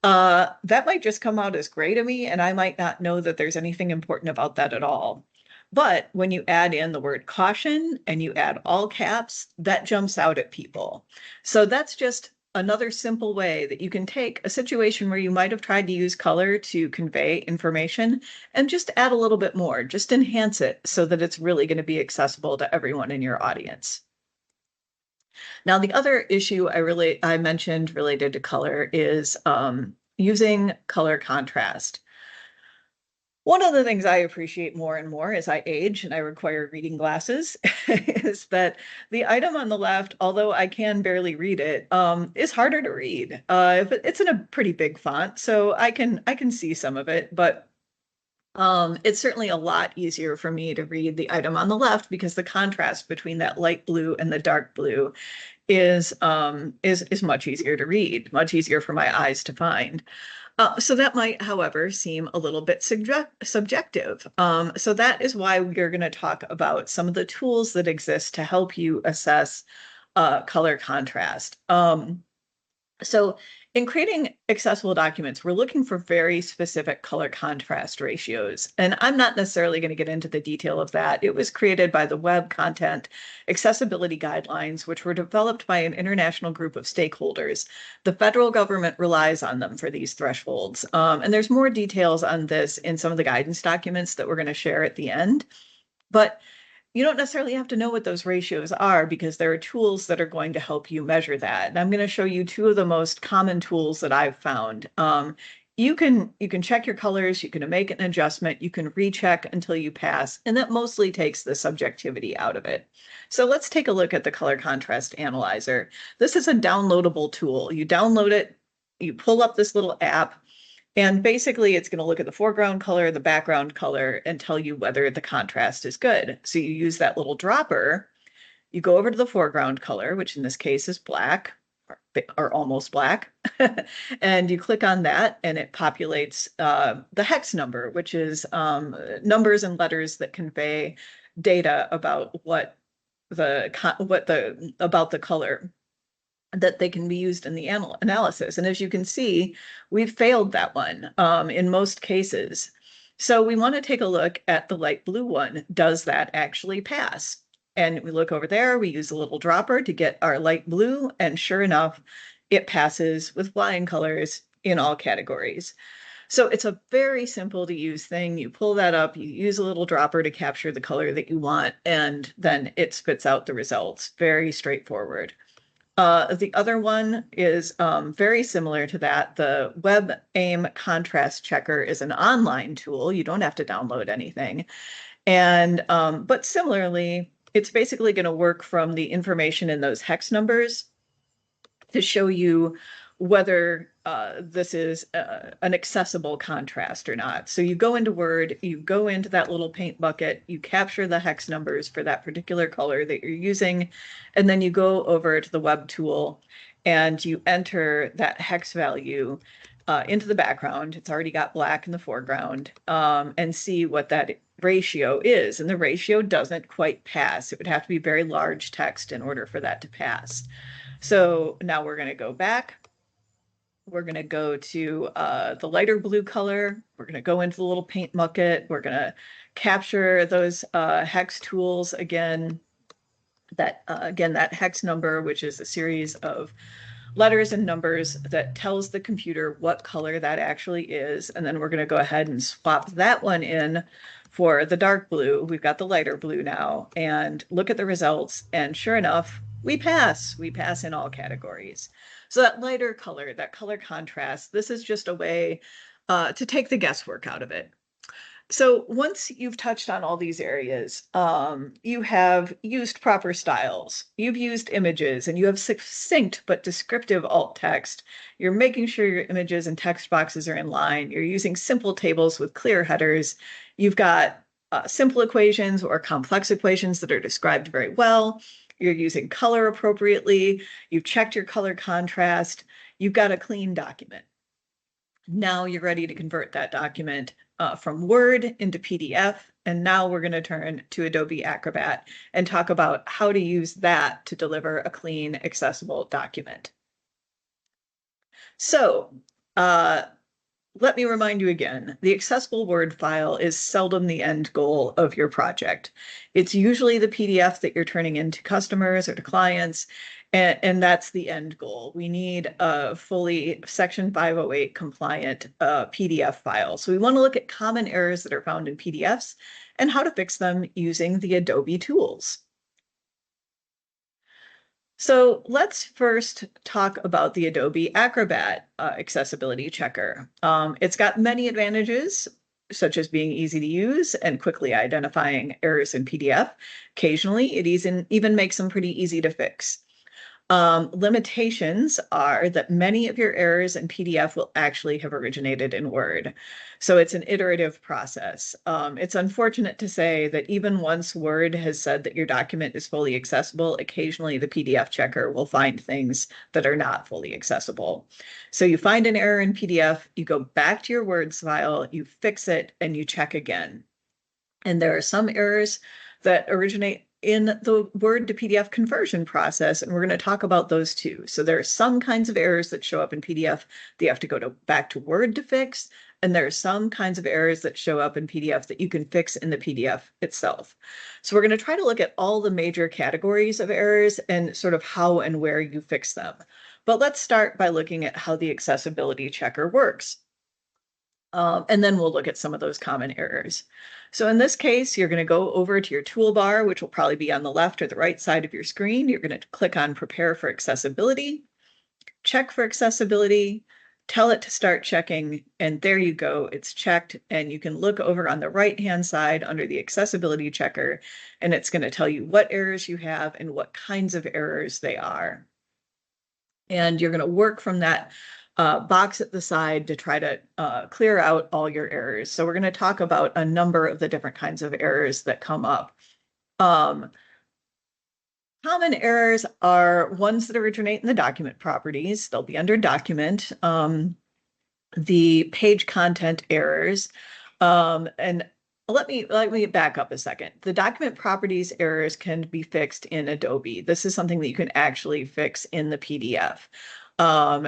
Speaker 1: that might just come out as gray to me, and I might not know that there's anything important about that at all. But when you add in the word caution and you add all caps, that jumps out at people. So that's just another simple way that you can take a situation where you might have tried to use color to convey information and just add a little bit more, just enhance it so that it's really going to be accessible to everyone in your audience. Now, the other issue I mentioned related to color is using color contrast. One of the things I appreciate more and more as I age and I require reading glasses is that the item on the left, although I can barely read it, is harder to read. It's in a pretty big font, so I can see some of it, but it's certainly a lot easier for me to read the item on the left because the contrast between that light blue and the dark blue is much easier to read, much easier for my eyes to find. So that might, however, seem a little bit subjective. So that is why we're going to talk about some of the tools that exist to help you assess color contrast. So in creating accessible documents, we're looking for very specific color contrast ratios. And I'm not necessarily going to get into the detail of that. It was created by the Web Content Accessibility Guidelines, which were developed by an international group of stakeholders. The federal government relies on them for these thresholds. And there's more details on this in some of the guidance documents that we're going to share at the end. But you don't necessarily have to know what those ratios are because there are tools that are going to help you measure that. And I'm going to show you two of the most common tools that I've found. You can check your colors, you can make an adjustment, you can recheck until you pass, and that mostly takes the subjectivity out of it. So let's take a look at the color contrast analyzer. This is a downloadable tool. You download it, you pull up this little app, and basically, it's going to look at the foreground color, the background color, and tell you whether the contrast is good. So you use that little dropper, you go over to the foreground color, which in this case is black, or almost black, and you click on that, and it populates the hex number, which is numbers and letters that convey data about about the color, that they can be used in the analysis. And as you can see, we've failed that one in most cases. So we want to take a look at the light blue one. Does that actually pass? And we look over there, we use a little dropper to get our light blue, and sure enough, it passes with flying colors in all categories. So it's a very simple to use thing. You pull that up, you use a little dropper to capture the color that you want, and then it spits out the results. Very straightforward. The other one is very similar to that. The WebAIM Contrast Checker is an online tool. You don't have to download anything. And but similarly, it's basically going to work from the information in those hex numbers to show you whether this is an accessible contrast or not. So you go into Word, you go into that little paint bucket, you capture the hex numbers for that particular color that you're using, and then you go over to the web tool and you enter that hex value into the background. It's already got black in the foreground, and see what that ratio is. And the ratio doesn't quite pass. It would have to be very large text in order for that to pass. So now we're going to go back. We're going to go to the lighter blue color. We're going to go into the little paint bucket. We're going to capture those hex tools again. That hex number, which is a series of letters and numbers that tells the computer what color that actually is. And then we're going to go ahead and swap that one in for the dark blue. We've got the lighter blue now, and look at the results. And sure enough, we pass. We pass in all categories. So that lighter color, that color contrast, this is just a way to take the guesswork out of it. So once you've touched on all these areas, you have used proper styles, you've used images, and you have succinct but descriptive alt text. You're making sure your images and text boxes are in line. You're using simple tables with clear headers. You've got simple equations or complex equations that are described very well. You're using color appropriately. You've checked your color contrast. You've got a clean document. Now you're ready to convert that document from Word into PDF. And now we're going to turn to Adobe Acrobat and talk about how to use that to deliver a clean, accessible document. So let me remind you again, the accessible Word file is seldom the end goal of your project. It's usually the PDF that you're turning into customers or to clients, and that's the end goal. We need a fully Section 508 compliant PDF file. So we want to look at common errors that are found in PDFs and how to fix them using the Adobe tools. So let's first talk about the Adobe Acrobat accessibility checker. It's got many advantages, such as being easy to use and quickly identifying errors in PDF. Occasionally, it even makes them pretty easy to fix. Limitations are that many of your errors in PDF will actually have originated in Word. So it's an iterative process. It's unfortunate to say that even once Word has said that your document is fully accessible, occasionally the PDF checker will find things that are not fully accessible. So you find an error in PDF, you go back to your Word file, you fix it, and you check again. And there are some errors that originate in the Word to PDF conversion process, and we're going to talk about those too. So there are some kinds of errors that show up in PDF that you have to go back to Word to fix, and there are some kinds of errors that show up in PDF that you can fix in the PDF itself. So we're going to try to look at all the major categories of errors and sort of how and where you fix them. But let's start by looking at how the accessibility checker works. And then we'll look at some of those common errors. So in this case, you're going to go over to your toolbar, which will probably be on the left or the right side of your screen. You're going to click on Prepare for Accessibility, check for accessibility, tell it to start checking, and there you go. It's checked, and you can look over on the right-hand side under the accessibility checker, and it's going to tell you what errors you have and what kinds of errors they are. And you're going to work from that box at the side to try to clear out all your errors. So we're going to talk about a number of the different kinds of errors that come up. Common errors are ones that originate in the document properties. They'll be under document. The page content errors. And let me back up a second. The document properties errors can be fixed in Adobe. This is something that you can actually fix in the PDF.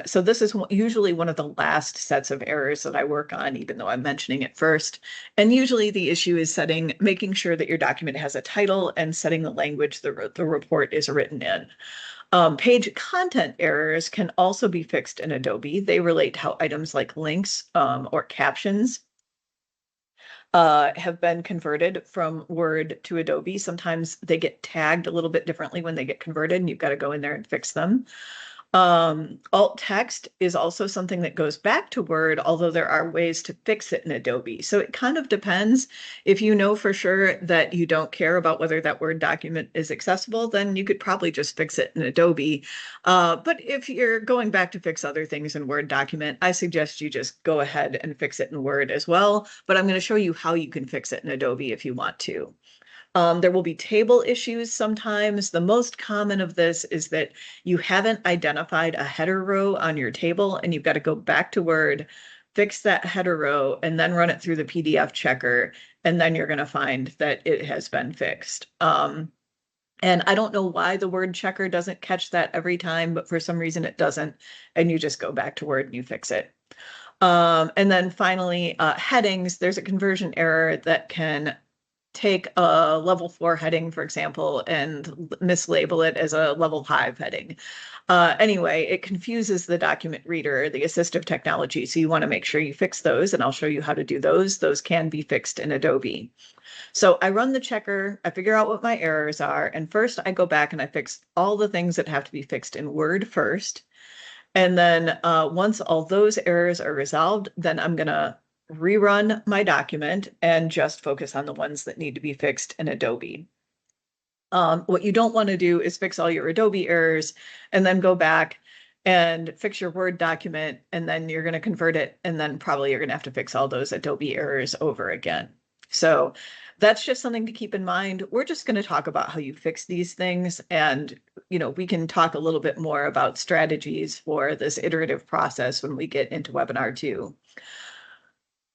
Speaker 1: So this is usually one of the last sets of errors that I work on, even though I'm mentioning it first. And usually the issue is making sure that your document has a title and setting the language the report is written in. Page content errors can also be fixed in Adobe. They relate to how items like links or captions have been converted from Word to Adobe. Sometimes they get tagged a little bit differently when they get converted, and you've got to go in there and fix them. Alt text is also something that goes back to Word, although there are ways to fix it in Adobe. So it kind of depends. If you know for sure that you don't care about whether that Word document is accessible, then you could probably just fix it in Adobe. But if you're going back to fix other things in Word document, I suggest you just go ahead and fix it in Word as well. But I'm going to show you how you can fix it in Adobe if you want to. There will be table issues sometimes. The most common of this is that you haven't identified a header row on your table and you've got to go back to Word, fix that header row, and then run it through the PDF checker. And then you're going to find that it has been fixed. And I don't know why the word checker doesn't catch that every time, but for some reason it doesn't. And you just go back to Word and you fix it. And then finally, headings, there's a conversion error that can take a level 4 heading, for example, and mislabel it as a level 5 heading. Anyway, it confuses the document reader, the assistive technology. So you want to make sure you fix those, and I'll show you how to do those. Those can be fixed in Adobe. So I run the checker, I figure out what my errors are, and first I go back and I fix all the things that have to be fixed in Word first. And then once all those errors are resolved, then I'm going to rerun my document and just focus on the ones that need to be fixed in Adobe. What you don't want to do is fix all your Adobe errors and then go back and fix your Word document, and then you're going to convert it, and then probably you're going to have to fix all those Adobe errors over again. So that's just something to keep in mind. We're just going to talk about how you fix these things, and we can talk a little bit more about strategies for this iterative process when we get into webinar 2.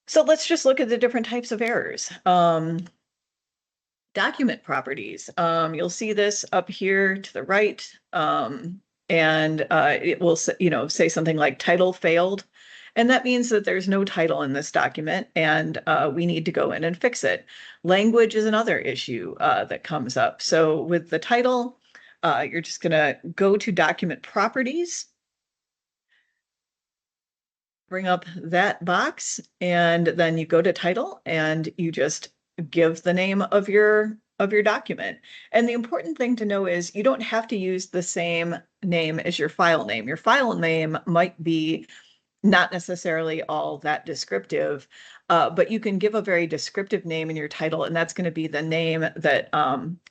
Speaker 1: So let's just look at the different types of errors. Document properties. You'll see this up here to the right, and it will say something like title failed. And that means that there's no title in this document, and we need to go in and fix it. Language is another issue that comes up. So with the title, you're just going to go to document properties, bring up that box, and then you go to title and you just give the name of your document. And the important thing to know is you don't have to use the same name as your file name. Your file name might be not necessarily all that descriptive, but you can give a very descriptive name in your title, and that's going to be the name that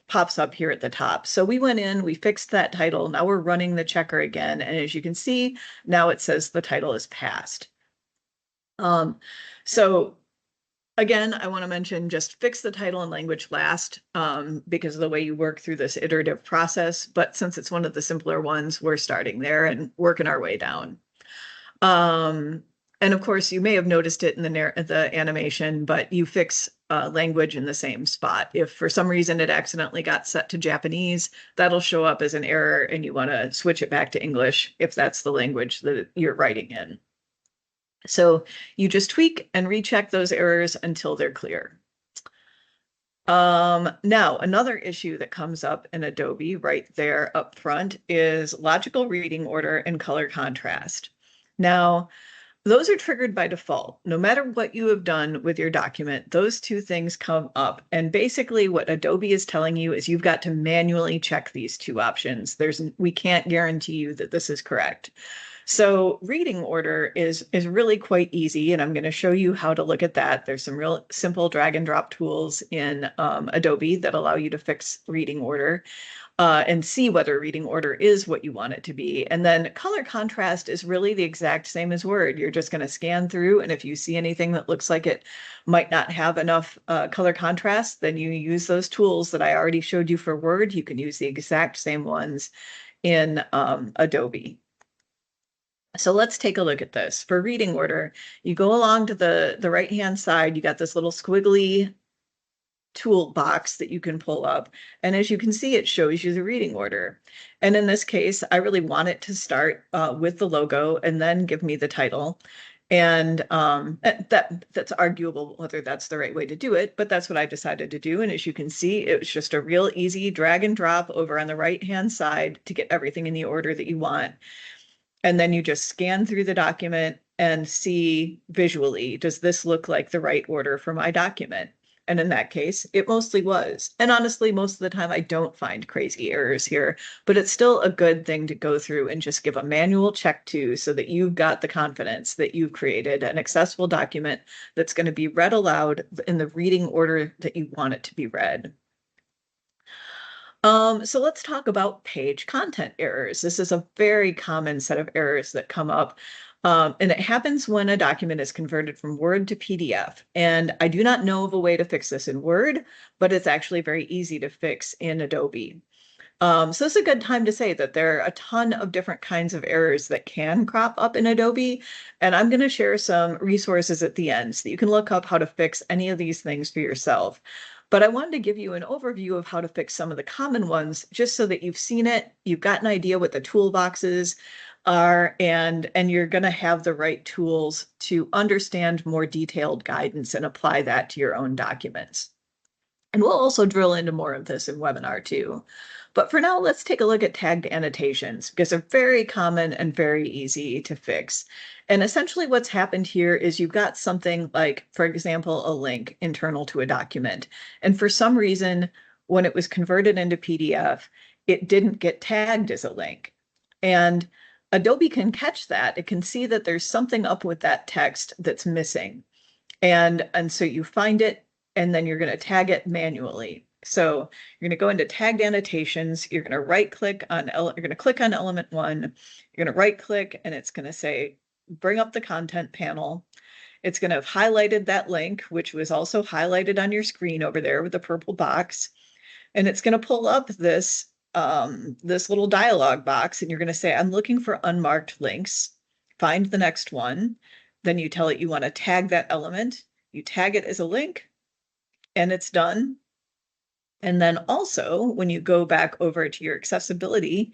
Speaker 1: pops up here at the top. So we went in, we fixed that title. Now we're running the checker again. And as you can see, now it says the title is passed. So again, I want to mention just fix the title and language last because of the way you work through this iterative process. But since it's one of the simpler ones, we're starting there and working our way down. And of course, you may have noticed it in the animation, but you fix language in the same spot. If for some reason it accidentally got set to Japanese, that'll show up as an error and you want to switch it back to English if that's the language that you're writing in. So you just tweak and recheck those errors until they're clear. Now, another issue that comes up in Adobe right there up front is logical reading order and color contrast. Now, those are triggered by default. No matter what you have done with your document, those two things come up. And basically what Adobe is telling you is you've got to manually check these two options. We can't guarantee you that this is correct. So reading order is really quite easy, and I'm going to show you how to look at that. There's some real simple drag and drop tools in Adobe that allow you to fix reading order and see whether reading order is what you want it to be. And then color contrast is really the exact same as Word. You're just going to scan through, and if you see anything that looks like it might not have enough color contrast, then you use those tools that I already showed you for Word. You can use the exact same ones in Adobe. So let's take a look at this. For reading order, you go along to the right-hand side, you got this little squiggly toolbox that you can pull up. And as you can see, it shows you the reading order. And in this case, I really want it to start with the logo and then give me the title. And that's arguable whether that's the right way to do it, but that's what I decided to do. And as you can see, it was just a real easy drag and drop over on the right-hand side to get everything in the order that you want. And then you just scan through the document and see visually, does this look like the right order for my document? And in that case, it mostly was. And honestly, most of the time I don't find crazy errors here, but it's still a good thing to go through and just give a manual check to so that you've got the confidence that you've created an accessible document that's going to be read aloud in the reading order that you want it to be read. So let's talk about page content errors. This is a very common set of errors that come up. And it happens when a document is converted from Word to PDF. And I do not know of a way to fix this in Word, but it's actually very easy to fix in Adobe. So it's a good time to say that there are a ton of different kinds of errors that can crop up in Adobe. And I'm going to share some resources at the end so that you can look up how to fix any of these things for yourself. But I wanted to give you an overview of how to fix some of the common ones, just so that you've seen it, you've got an idea what the toolboxes are, and you're going to have the right tools to understand more detailed guidance and apply that to your own documents. And we'll also drill into more of this in webinar 2. But for now, let's take a look at tagged annotations, because they're very common and very easy to fix. And essentially what's happened here is you've got something like, for example, a link internal to a document. And for some reason, when it was converted into PDF, it didn't get tagged as a link. And Adobe can catch that. It can see that there's something up with that text that's missing. And so you find it, and then you're going to tag it manually. So you're going to go into tagged annotations. You're going to right click on, you're going to click on element 1. You're going to right click, and it's going to say, bring up the content panel. It's going to have highlighted that link, which was also highlighted on your screen over there with the purple box. And it's going to pull up this, this little dialog box, and you're going to say, I'm looking for unmarked links. Find the next one. Then you tell it you want to tag that element. You tag it as a link, and it's done. And then also, when you go back over to your accessibility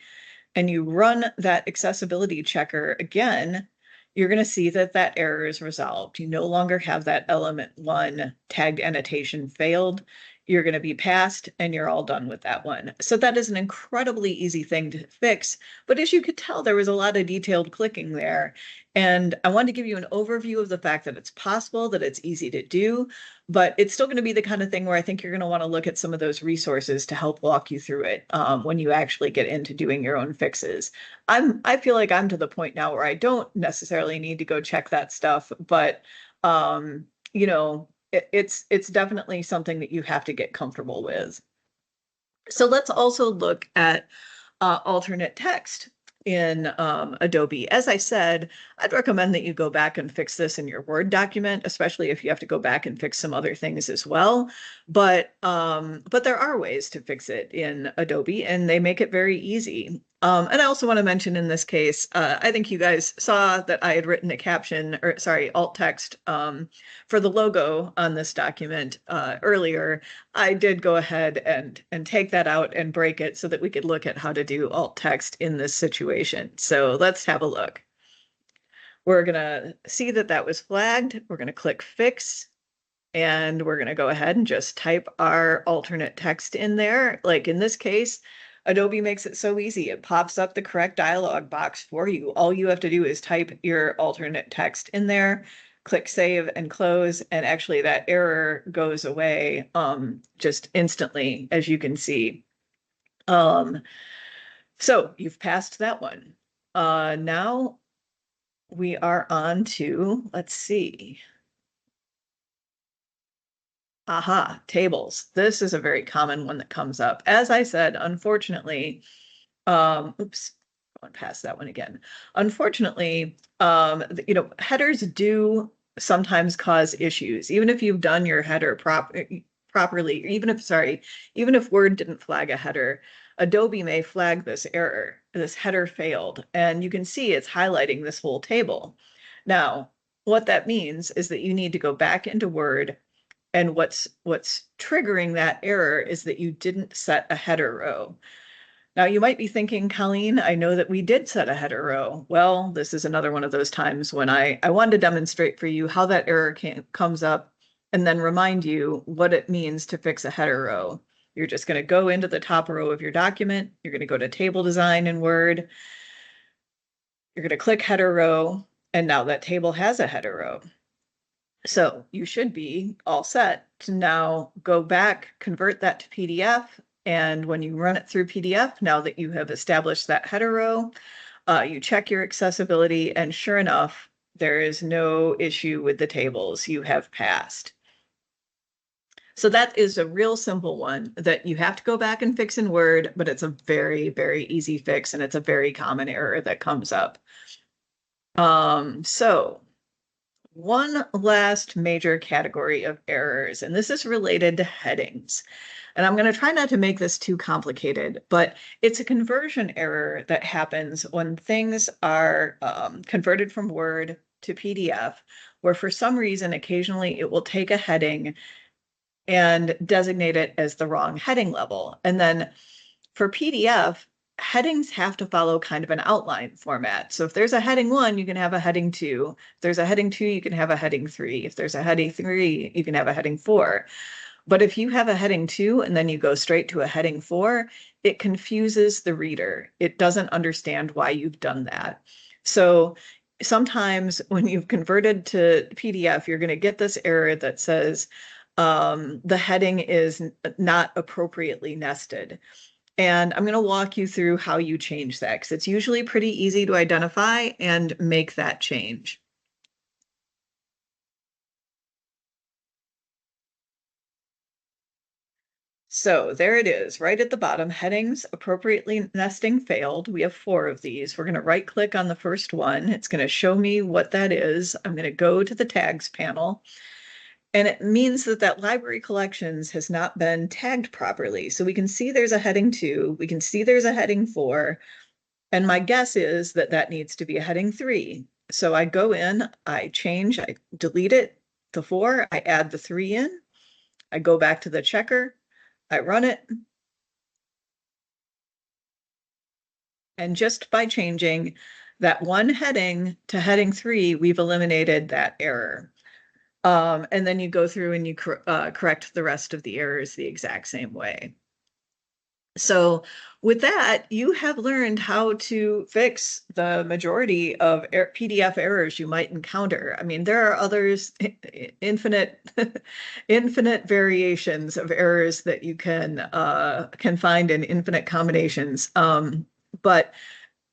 Speaker 1: and you run that accessibility checker again, you're going to see that that error is resolved. You no longer have that element 1 tagged annotation failed. You're going to be passed, and you're all done with that one. So that is an incredibly easy thing to fix. But as you could tell, there was a lot of detailed clicking there. And I wanted to give you an overview of the fact that it's possible, that it's easy to do, but it's still going to be the kind of thing where I think you're going to want to look at some of those resources to help walk you through it when you actually get into doing your own fixes. I feel like I'm to the point now where I don't necessarily need to go check that stuff, but you know, it's definitely something that you have to get comfortable with. So let's also look at alternate text in Adobe. As I said, I'd recommend that you go back and fix this in your Word document, especially if you have to go back and fix some other things as well. But there are ways to fix it in Adobe, and they make it very easy. And I also want to mention in this case, I think you guys saw that I had written a caption, or sorry, alt text for the logo on this document earlier. I did go ahead and take that out and break it so that we could look at how to do alt text in this situation. So let's have a look. We're going to see that that was flagged. We're going to click fix. And we're going to go ahead and just type our alternate text in there. Like in this case, Adobe makes it so easy. It pops up the correct dialog box for you. All you have to do is type your alternate text in there, click save and close, and actually that error goes away just instantly, as you can see. So you've passed that one. Now we are on to, let's see. Aha, tables. This is a very common one that comes up. As I said, unfortunately, oops, going past that one again. Unfortunately, you know, headers do sometimes cause issues. Even if you've done your header properly, even if Word didn't flag a header, Adobe may flag this error. This header failed, and you can see it's highlighting this whole table. Now, what that means is that you need to go back into Word, And what's triggering that error is that you didn't set a header row. Now you might be thinking, Colleen, I know that we did set a header row. Well, this is another one of those times when I wanted to demonstrate for you how that error comes up and then remind you what it means to fix a header row. You're just going to go into the top row of your document. You're going to go to table design in Word. You're going to click header row, and now that table has a header row. So you should be all set to now go back, convert that to PDF. And when you run it through PDF, now that you have established that header row, you check your accessibility, and sure enough, there is no issue with the tables. You have passed. So that is a real simple one that you have to go back and fix in Word, but it's a very, very easy fix, and it's a very common error that comes up. So one last major category of errors, and this is related to headings. And I'm going to try not to make this too complicated, but it's a conversion error that happens when things are converted from Word to PDF, where for some reason, occasionally it will take a heading and designate it as the wrong heading level. And then for PDF, headings have to follow kind of an outline format. So if there's a heading 1, you can have a heading 2. If there's a heading 2, you can have a heading 3. If there's a heading 3, you can have a heading 4. But if you have a heading 2 and then you go straight to a heading 4, it confuses the reader. It doesn't understand why you've done that. So sometimes when you've converted to PDF, you're going to get this error that says the heading is not appropriately nested. And I'm going to walk you through how you change that, because it's usually pretty easy to identify and make that change. So there it is, right at the bottom, headings appropriately nesting failed. We have 4 of these. We're going to right click on the first one. It's going to show me what that is. I'm going to go to the tags panel. And it means that that library collections has not been tagged properly. So we can see there's a heading 2, we can see there's a heading 4, and my guess is that that needs to be a heading 3. So I go in, I change, I delete it, the 4, I add the 3 in, I go back to the checker, I run it. And just by changing that one heading to heading 3, we've eliminated that error. And then you go through and you correct the rest of the errors the exact same way. So with that, you have learned how to fix the majority of PDF errors you might encounter. I mean, there are others, infinite variations of errors that you can find in infinite combinations. But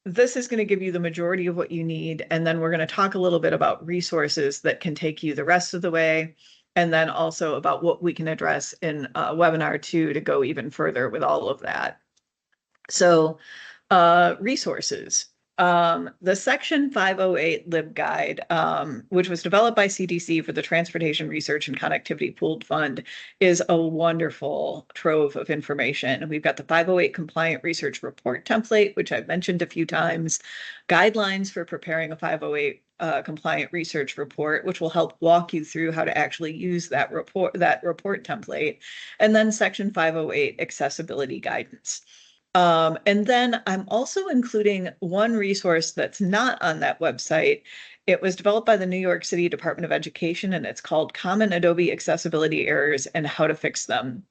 Speaker 1: this is going to give you the majority of what you need. And then we're going to talk a little bit about resources that can take you the rest of the way. And then also about what we can address in webinar 2 to go even further with all of that. So resources. The Section 508 LibGuide, which was developed by CDC for the Transportation Research and Connectivity Pooled Fund, is a wonderful trove of information. We've got the 508 Compliant Research Report template, which I've mentioned a few times, guidelines for preparing a 508 compliant research report, which will help walk you through how to actually use that report template, and then Section 508 accessibility guidance. And then I'm also including one resource that's not on that website. It was developed by the New York City Department of Education, and it's called Common Adobe Accessibility Errors and How to Fix Them.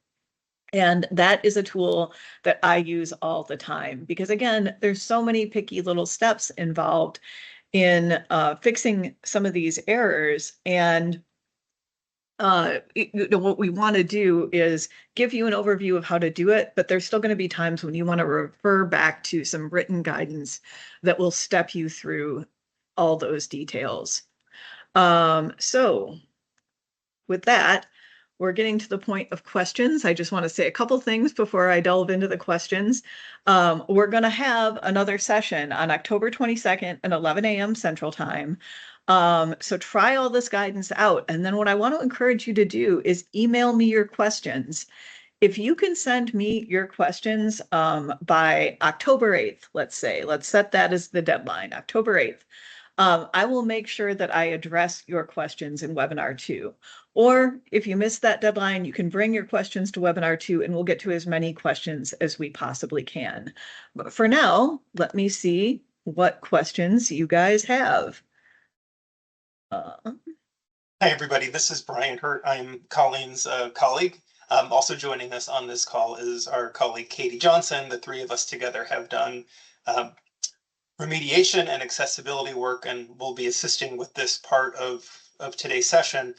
Speaker 1: And that is a tool that I use all the time because, again, there's so many picky little steps involved in fixing some of these errors. And what we want to do is give you an overview of how to do it, but there's still going to be times when you want to refer back to some written guidance that will step you through all those details. So with that, we're getting to the point of questions. I just want to say a couple things before I delve into the questions. We're going to have another session on October 22nd at 11 a.m. Central Time. So try all this guidance out. And then what I want to encourage you to do is email me your questions. If you can send me your questions by October 8th, let's say, let's set that as the deadline, October 8th. I will make sure that I address your questions in webinar 2. Or if you miss that deadline, you can bring your questions to webinar 2 and we'll get to as many questions as we possibly can. But for now, let me see what questions you guys have.
Speaker 3: Hi, everybody. This is Brian Hurt. I'm Colleen's colleague. Also joining us on this call is our colleague, Katie Johnson. The three of us together have done remediation and accessibility work and will be assisting with this part of today's session.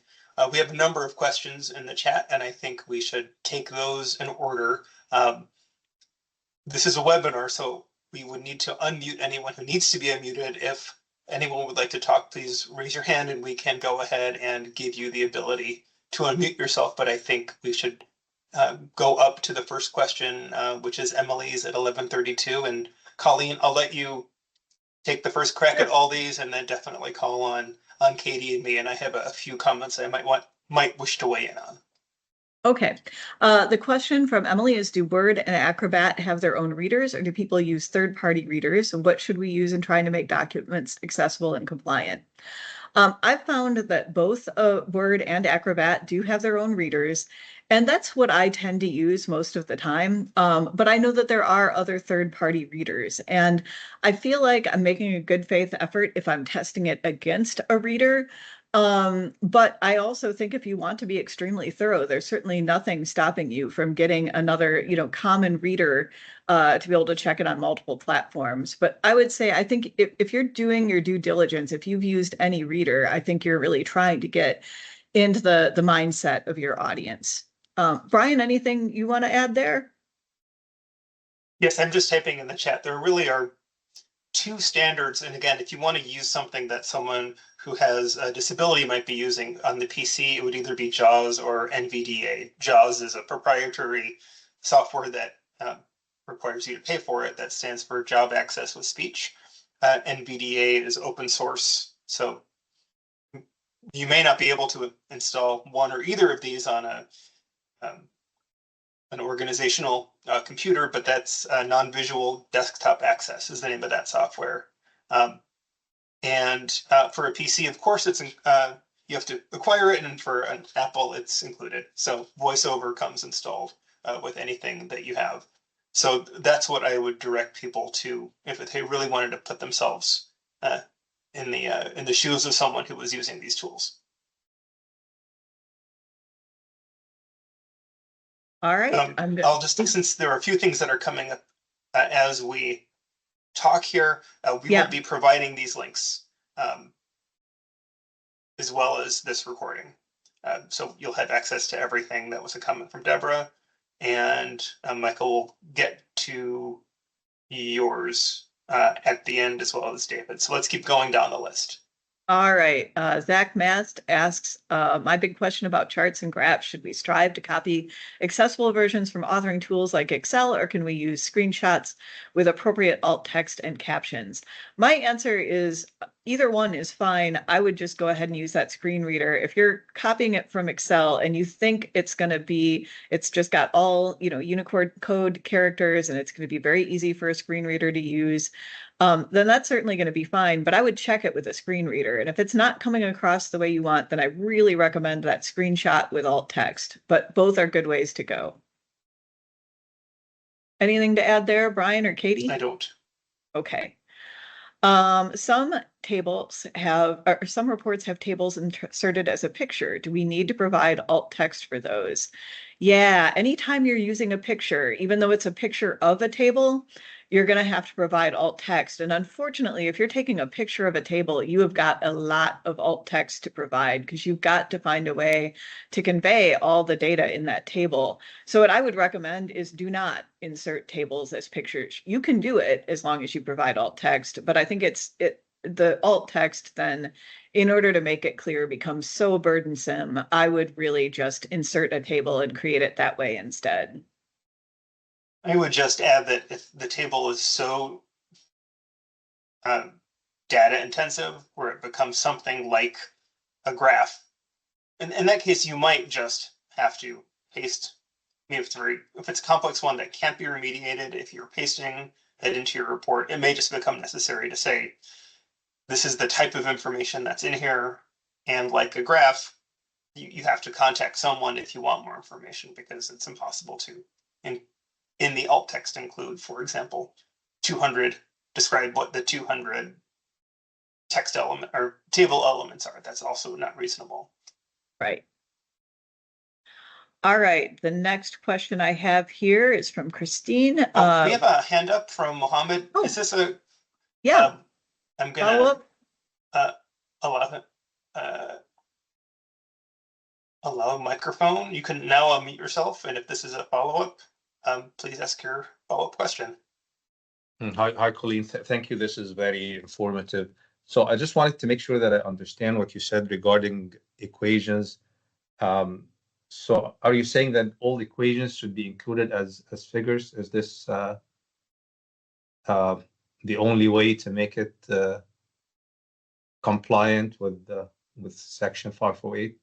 Speaker 3: We have a number of questions in the chat, and I think we should take those in order. This is a webinar, so we would need to unmute anyone who needs to be unmuted. If anyone would like to talk, please raise your hand and we can go ahead and give you the ability to unmute yourself. But I think we should go up to the first question, which is Emily's at 11:32. And Colleen, I'll let you take the first crack at all these and then definitely call on Katie and me. And I have a few comments I might wish to weigh in on.
Speaker 1: Okay. The question from Emily is, do Word and Acrobat have their own readers, or do people use third-party readers? And what should we use in trying to make documents accessible and compliant? I've found that both Word and Acrobat do have their own readers, and that's what I tend to use most of the time. But I know that there are other third-party readers, and I feel like I'm making a good faith effort if I'm testing it against a reader. But I also think if you want to be extremely thorough, there's certainly nothing stopping you from getting another, common reader to be able to check it on multiple platforms. But I would say, I think if you're doing your due diligence, if you've used any reader, I think you're really trying to get into the mindset of your audience. Brian, anything you want to add there?
Speaker 3: Yes, I'm just typing in the chat. There really are two standards. And again, if you want to use something that someone who has a disability might be using on the PC, it would either be JAWS or NVDA. JAWS is a proprietary software that requires you to pay for it. That stands for Job Access with Speech. NVDA is open source. So you may not be able to install one or either of these on an organizational computer, but that's non-visual desktop access is the name of that software. And for a PC, of course, it's you have to acquire it, and for an Apple, it's included. So VoiceOver comes installed with anything that you have. So that's what I would direct people to if they really wanted to put themselves in the shoes of someone who was using these tools.
Speaker 1: All right.
Speaker 3: I'll just, since there are a few things that are coming up as we talk here, we will be providing these links as well as this recording. So you'll have access to everything. That was a comment from Deborah, and Michael will get to yours at the end as well as David. So let's keep going down the list.
Speaker 1: All right. Zach Mast asks, my big question about charts and graphs, should we strive to copy accessible versions from authoring tools like Excel, or can we use screenshots with appropriate alt text and captions? My answer is either one is fine. I would just go ahead and use that screen reader. If you're copying it from Excel and you think it's going to be, it's just got all, Unicode code characters and it's going to be very easy for a screen reader to use, then that's certainly going to be fine. But I would check it with a screen reader. And if it's not coming across the way you want, then I really recommend that screenshot with alt text. But both are good ways to go. Anything to add there, Brian or Katie?
Speaker 3: I don't.
Speaker 1: Okay. Some reports have tables inserted as a picture. Do we need to provide alt text for those? Yeah, anytime you're using a picture, even though it's a picture of a table, you're going to have to provide alt text. And unfortunately, if you're taking a picture of a table, you have got a lot of alt text to provide because you've got to find a way to convey all the data in that table. So what I would recommend is do not insert tables as pictures. You can do it as long as you provide alt text, but I think the alt text then, in order to make it clear, becomes so burdensome. I would really just insert a table and create it that way instead.
Speaker 3: I would just add that if the table is so data intensive, where it becomes something like a graph, in that case, you might just have to paste. If it's a complex one that can't be remediated, if you're pasting it into your report, it may just become necessary to say, this is the type of information that's in here. And like a graph, you have to contact someone if you want more information, because it's impossible to, in the alt text, include, for example, 200, describe what the 200 text element or table elements are. That's also not reasonable.
Speaker 1: Right. All right, the next question I have here is from Christine.
Speaker 3: We have a hand up from Mohammed.
Speaker 1: Oh.
Speaker 3: Is this a,
Speaker 1: Yeah,
Speaker 3: I'm
Speaker 1: follow
Speaker 3: gonna
Speaker 1: up.
Speaker 3: allow a microphone. You can now unmute yourself, and if this is a follow-up, please ask your follow-up question.
Speaker 4: Hi, Colleen. Thank you. This is very informative. So I just wanted to make sure that I understand what you said regarding equations. So are you saying that all equations should be included as figures? Is this the only way to make it compliant with section 508?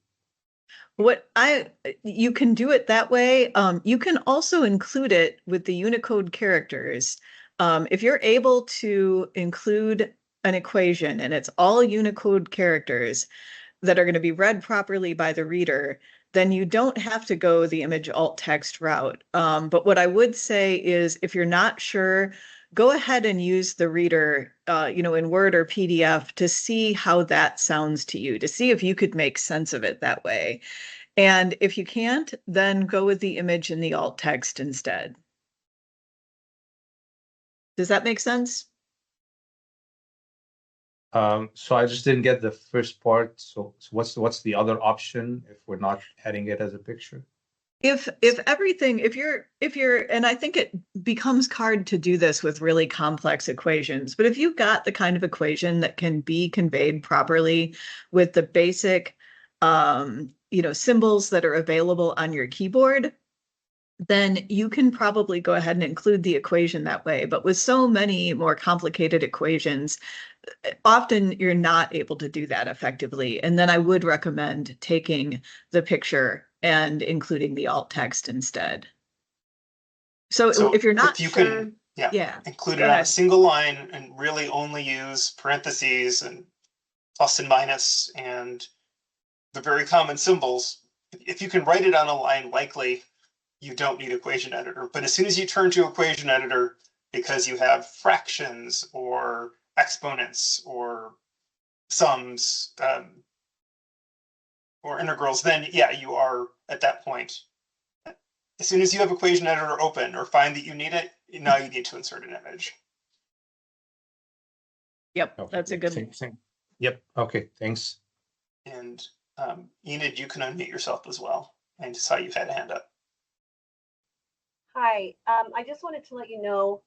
Speaker 1: You can do it that way. You can also include it with the Unicode characters. If you're able to include an equation and it's all Unicode characters that are going to be read properly by the reader, then you don't have to go the image alt text route. But what I would say is, if you're not sure, go ahead and use the reader, in Word or PDF to see how that sounds to you, to see if you could make sense of it that way. And if you can't, then go with the image in the alt text instead. Does that make sense?
Speaker 4: So I just didn't get the first part. So what's the other option if we're not adding it as a picture?
Speaker 1: If you're, and I think it becomes hard to do this with really complex equations, but if you've got the kind of equation that can be conveyed properly with the basic, symbols that are available on your keyboard, then you can probably go ahead and include the equation that way. But with so many more complicated equations, often you're not able to do that effectively. And then I would recommend taking the picture and including the alt text instead. So if you're not sure,
Speaker 3: include it on a single line and really only use parentheses and plus and minus and the very common symbols. If you can write it on a line, likely you don't need equation editor. But as soon as you turn to equation editor, because you have fractions or exponents or sums or integrals, then you are at that point. As soon as you have equation editor open or find that you need it, now you need to insert an image.
Speaker 1: Yep,
Speaker 4: Okay.
Speaker 1: that's a good one.
Speaker 4: Yep. Okay, thanks.
Speaker 3: And Enid, you can unmute yourself as well. I just saw you had a hand up.
Speaker 5: Hi, I just wanted to let you know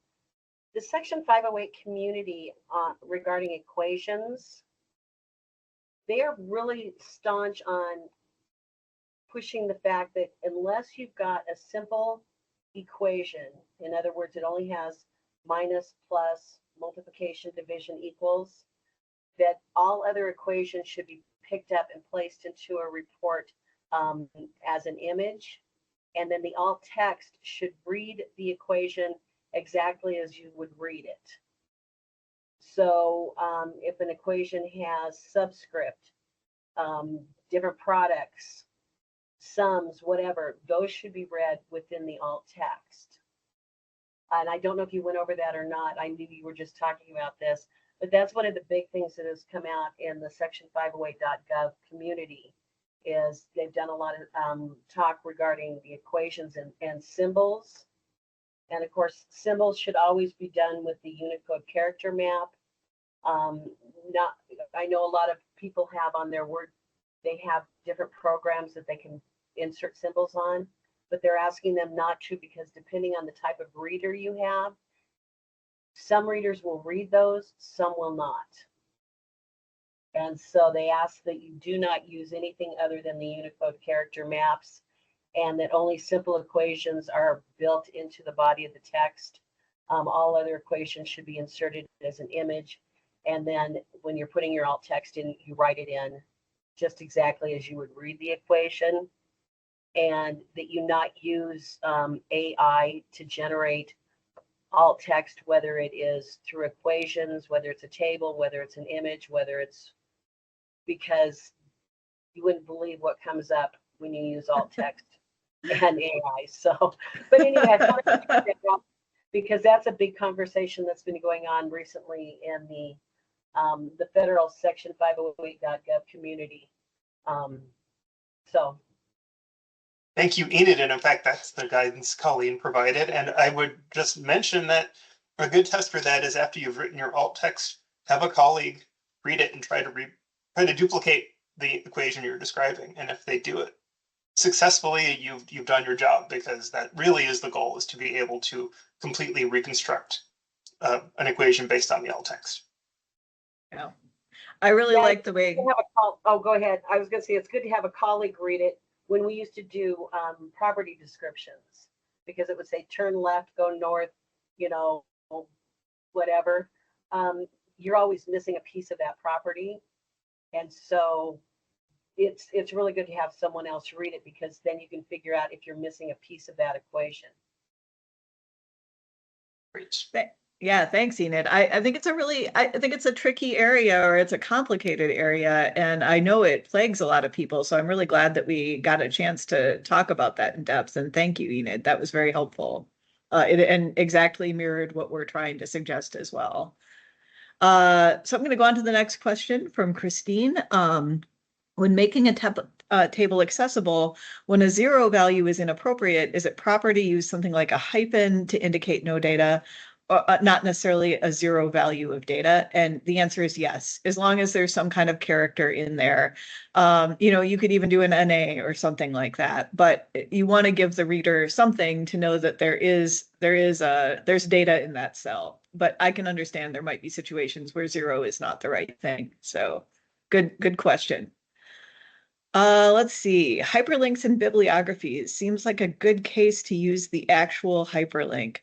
Speaker 5: the Section 508 community regarding equations, they are really staunch on pushing the fact that unless you've got a simple equation, in other words, it only has minus, plus, multiplication, division, equals, that all other equations should be picked up and placed into a report as an image. And then the alt text should read the equation exactly as you would read it. So if an equation has subscript, different products, sums, whatever, those should be read within the alt text. And I don't know if you went over that or not. I knew you were just talking about this, but that's one of the big things that has come out in the Section 508.gov community. Is they've done a lot of talk regarding the equations and symbols. And of course, symbols should always be done with the Unicode character map. I know a lot of people have on their Word, they have different programs that they can insert symbols on, but they're asking them not to, because depending on the type of reader you have, some readers will read those, some will not. And so they ask that you do not use anything other than the Unicode character maps, and that only simple equations are built into the body of the text. All other equations should be inserted as an image. And then when you're putting your alt text in, you write it in just exactly as you would read the equation. And that you not use AI to generate alt text, whether it is through equations, whether it's a table, whether it's an image, whether it's, because you wouldn't believe what comes up when you use alt text and AI. So, but anyway, I thought I'd bring that up because that's a big conversation that's been going on recently in the federal Section 508.gov community. So.
Speaker 3: Thank you, Enid. And in fact, that's the guidance Colleen provided. And I would just mention that a good test for that is after you've written your alt text, have a colleague read it and try to duplicate the equation you're describing. And if they do it successfully, you've done your job, because that really is the goal, is to be able to completely reconstruct an equation based on the alt text.
Speaker 1: Yeah, I really like the way.
Speaker 5: Oh, go ahead. I was going to say it's good to have a colleague read it. When we used to do property descriptions, because it would say turn left, go north, you know, whatever, you're always missing a piece of that property. And so it's really good to have someone else read it, because then you can figure out if you're missing a piece of that equation.
Speaker 3: Great.
Speaker 1: Yeah, thanks, Enid. I think it's I think it's a tricky area, or it's a complicated area, and I know it plagues a lot of people. So I'm really glad that we got a chance to talk about that in depth. And thank you, Enid. That was very helpful. And exactly mirrored what we're trying to suggest as well. So I'm going to go on to the next question from Christine. When making a table accessible, when a zero value is inappropriate, is it proper to use something like a hyphen to indicate no data? Not necessarily a zero value of data? And the answer is yes, as long as there's some kind of character in there. You know, you could even do an NA or something like that, but you want to give the reader something to know that there's data in that cell. But I can understand there might be situations where zero is not the right thing. So good question. Let's see, hyperlinks and bibliographies seems like a good case to use the actual hyperlink.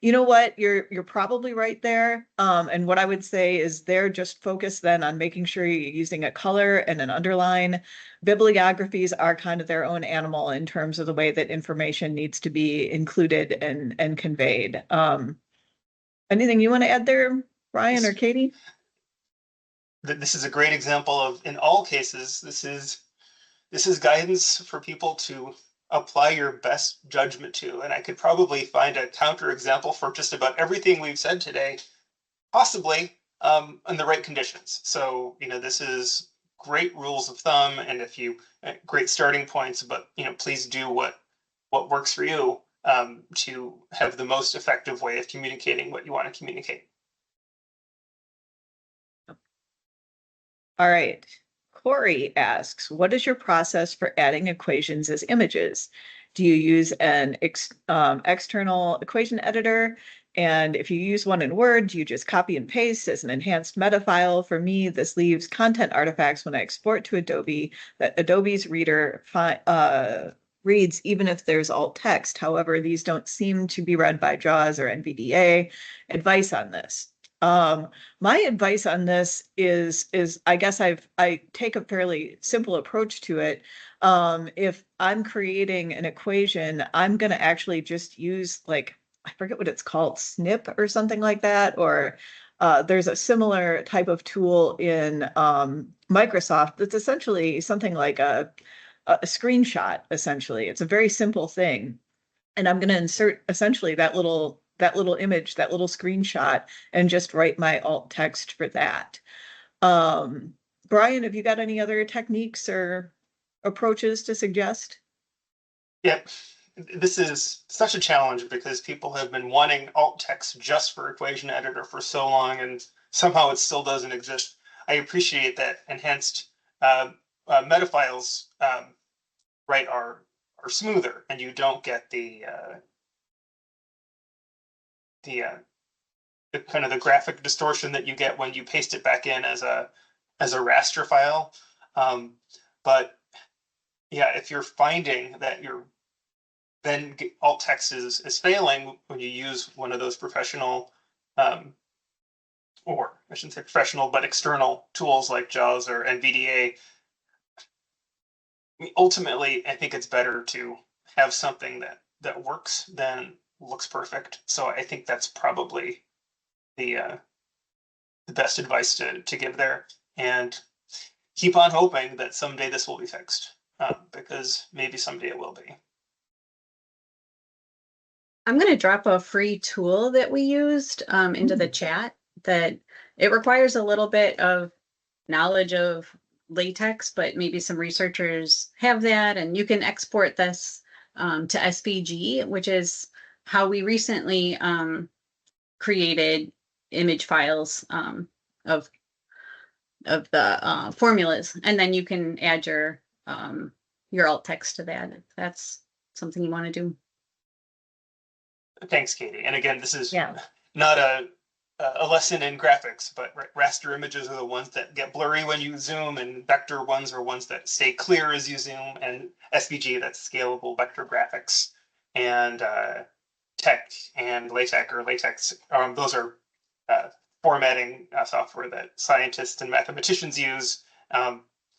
Speaker 1: You know what? You're probably right there. And what I would say is they're just focused then on making sure you're using a color and an underline. Bibliographies are kind of their own animal in terms of the way that information needs to be included and conveyed. Anything you want to add there, Brian or Katie?
Speaker 3: This is a great example of, in all cases, this is guidance for people to apply your best judgment to. And I could probably find a counter example for just about everything we've said today, possibly in the right conditions. So, you know, this is great rules of thumb, and great starting points, but, you know, please do what works for you to have the most effective way of communicating what you want to communicate.
Speaker 1: All right. Corey asks, what is your process for adding equations as images? Do you use an external equation editor? And if you use one in Word, do you just copy and paste as an enhanced meta file? For me, this leaves content artifacts when I export to Adobe that Adobe's reader reads even if there's alt text. However, these don't seem to be read by JAWS or NVDA. Advice on this? My advice on this is I guess I take a fairly simple approach to it. If I'm creating an equation, I'm going to actually just use, like, I forget what it's called, Snip or something like that, or there's a similar type of tool in Microsoft that's essentially something like a screenshot. Essentially, it's a very simple thing, and I'm going to insert essentially that little image, that little screenshot, and just write my alt text for that. Brian, have you got any other techniques or approaches to suggest?
Speaker 3: Yep. This is such a challenge because people have been wanting alt text just for equation editor for so long, and somehow it still doesn't exist. I appreciate that enhanced meta files, right, are smoother, and you don't get the kind of the graphic distortion that you get when you paste it back in as a raster file. But yeah, if you're finding that then alt text is failing when you use one of those professional, or I shouldn't say professional, but external tools like JAWS or NVDA, ultimately, I think it's better to have something that works than looks perfect. So I think that's probably the best advice to give there. And keep on hoping that someday this will be fixed, because maybe someday it will be.
Speaker 6: I'm going to drop a free tool that we used into the chat that it requires a little bit of knowledge of LaTeX, but maybe some researchers have that, and you can export this to SVG, which is how we recently created image files of the formulas, and then you can add your alt text to that if that's something you want to do.
Speaker 3: Thanks, Katie. And again, this is
Speaker 1: Yeah.
Speaker 3: not a lesson in graphics, but raster images are the ones that get blurry when you zoom, and vector ones are ones that stay clear as you zoom, and SVG, that's scalable vector graphics, and TeX and LaTeX or LaTeX, those are formatting software that scientists and mathematicians use.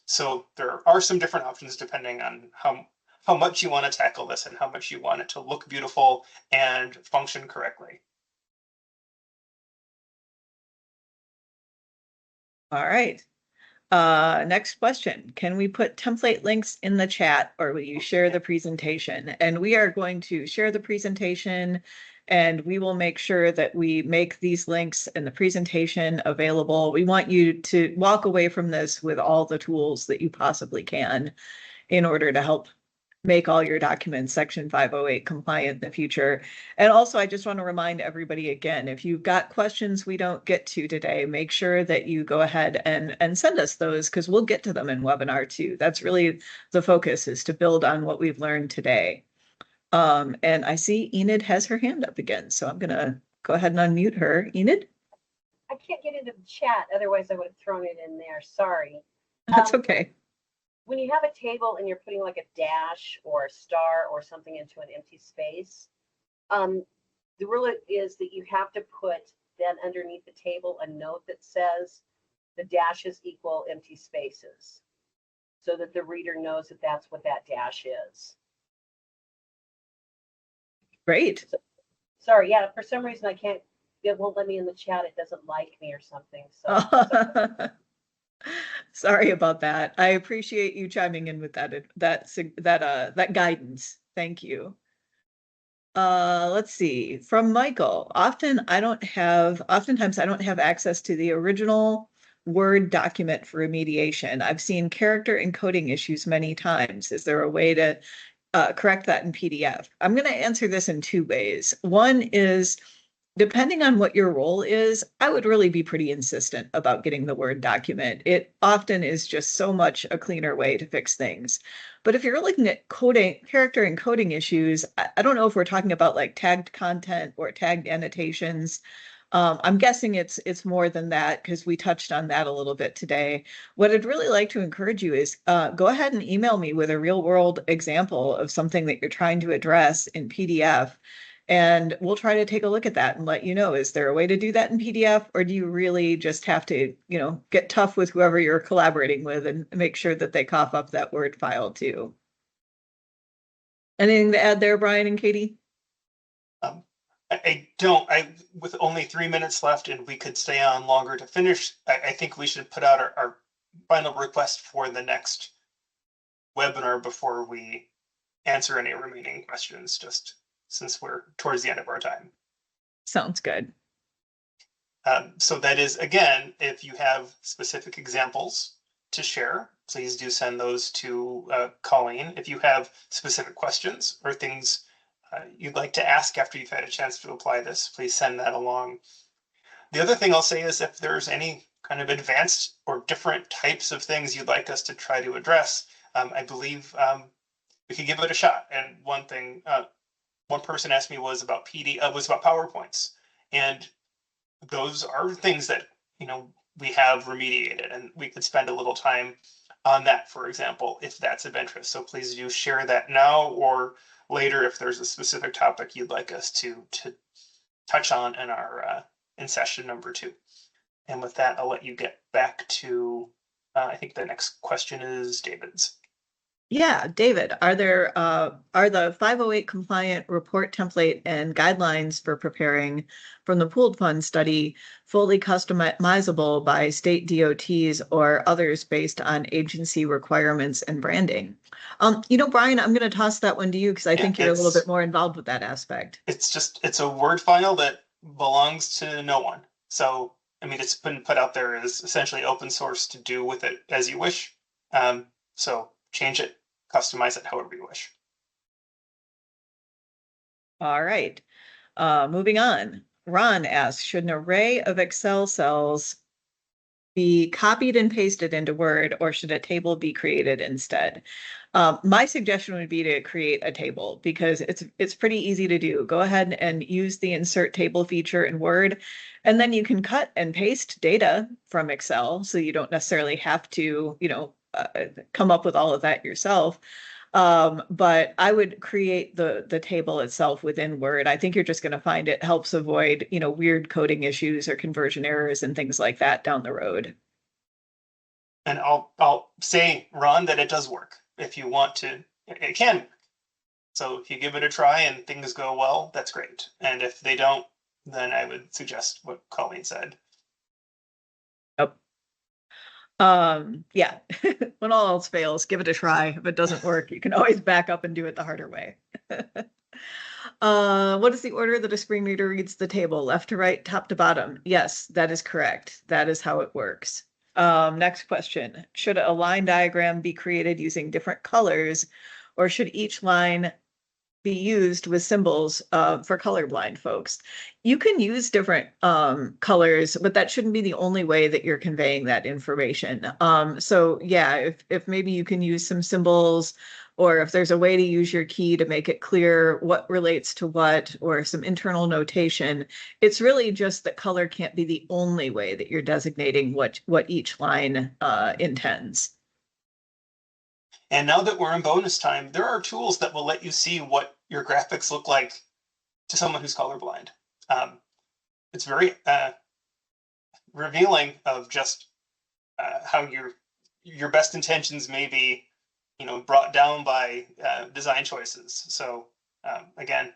Speaker 3: So there are some different options depending on how much you want to tackle this and how much you want it to look beautiful and function correctly.
Speaker 1: All right. Next question. Can we put template links in the chat, or will you share the presentation? And we are going to share the presentation, and we will make sure that we make these links and the presentation available. We want you to walk away from this with all the tools that you possibly can in order to help make all your documents Section 508 compliant in the future. And also, I just want to remind everybody again, if you've got questions we don't get to today, make sure that you go ahead and send us those, because we'll get to them in webinar 2. That's really the focus, is to build on what we've learned today. And I see Enid has her hand up again, so I'm going to go ahead and unmute her. Enid?
Speaker 5: I can't get into the chat, otherwise I would have thrown it in there, sorry.
Speaker 1: That's okay.
Speaker 5: When you have a table and you're putting like a dash or a star or something into an empty space, the rule is that you have to put then underneath the table a note that says the dashes equal empty spaces, so that the reader knows that that's what that dash is.
Speaker 1: Great.
Speaker 5: Sorry, yeah, for some reason I can't, it won't let me in the chat. It doesn't like me or something. So
Speaker 1: Sorry about that. I appreciate you chiming in with that guidance. Thank you. Let's see. From Michael. Oftentimes I don't have access to the original Word document for remediation. I've seen character encoding issues many times. Is there a way to correct that in PDF? I'm going to answer this in 2 ways. One is, depending on what your role is, I would really be pretty insistent about getting the Word document. It often is just so much a cleaner way to fix things. But if you're looking at character encoding issues, I don't know if we're talking about like tagged content or tagged annotations. I'm guessing it's more than that, because we touched on that a little bit today. What I'd really like to encourage you is go ahead and email me with a real world example of something that you're trying to address in PDF. And we'll try to take a look at that and let you know, is there a way to do that in PDF, or do you really just have to, get tough with whoever you're collaborating with and make sure that they cough up that Word file too? Anything to add there, Brian and Katie?
Speaker 3: I don't. With only 3 minutes left and we could stay on longer to finish, I think we should put out our final request for the next webinar before we answer any remaining questions, just since we're towards the end of our time.
Speaker 1: Sounds good.
Speaker 3: So that is, again, if you have specific examples to share, please do send those to Colleen. If you have specific questions or things you'd like to ask after you've had a chance to apply this, please send that along. The other thing I'll say is, if there's any kind of advanced or different types of things you'd like us to try to address, I believe we could give it a shot. And one thing one person asked me was about PowerPoints, and those are things that we have remediated, and we could spend a little time on that, for example, if that's of interest. So please do share that now or later if there's a specific topic you'd like us to touch on in our in session number 2. And with that, I'll let you get back to I think the next question is David's.
Speaker 1: Yeah, David, are the 508 compliant report template and guidelines for preparing from the pooled fund study fully customizable by state DOTs or others based on agency requirements and branding? Brian, I'm going to toss that one to you because I
Speaker 3: Yeah,
Speaker 1: think you're a little bit more involved with that aspect.
Speaker 3: It's a Word file that belongs to no one. So, I mean, it's been put out there as essentially open source to do with it as you wish. So change it, customize it however you wish.
Speaker 1: All right. Moving on. Ron asks, should an array of Excel cells be copied and pasted into Word, or should a table be created instead? My suggestion would be to create a table because it's pretty easy to do. Go ahead and use the insert table feature in Word, and then you can cut and paste data from Excel, so you don't necessarily have to, come up with all of that yourself. But I would create the table itself within Word. I think you're just going to find it helps avoid, weird coding issues or conversion errors and things like that down the road.
Speaker 3: And I'll say, Ron, that it does work. If you want to, it can. So if you give it a try and things go well, that's great. And if they don't, then I would suggest what Colleen said.
Speaker 1: Yeah, when all else fails, give it a try. If it doesn't work, you can always back up and do it the harder way. What is the order that a screen reader reads the table? Left to right, top to bottom? Yes, that is correct. That is how it works. Next question. Should a line diagram be created using different colors, or should each line be used with symbols for colorblind folks? You can use different colors, but that shouldn't be the only way that you're conveying that information. So yeah, if maybe you can use some symbols, or if there's a way to use your key to make it clear what relates to what, or some internal notation, it's really just that color can't be the only way that you're designating what each line intends.
Speaker 3: And now that we're in bonus time, there are tools that will let you see what your graphics look like to someone who's colorblind. It's very revealing of just how your best intentions may be, brought down by design choices. So again,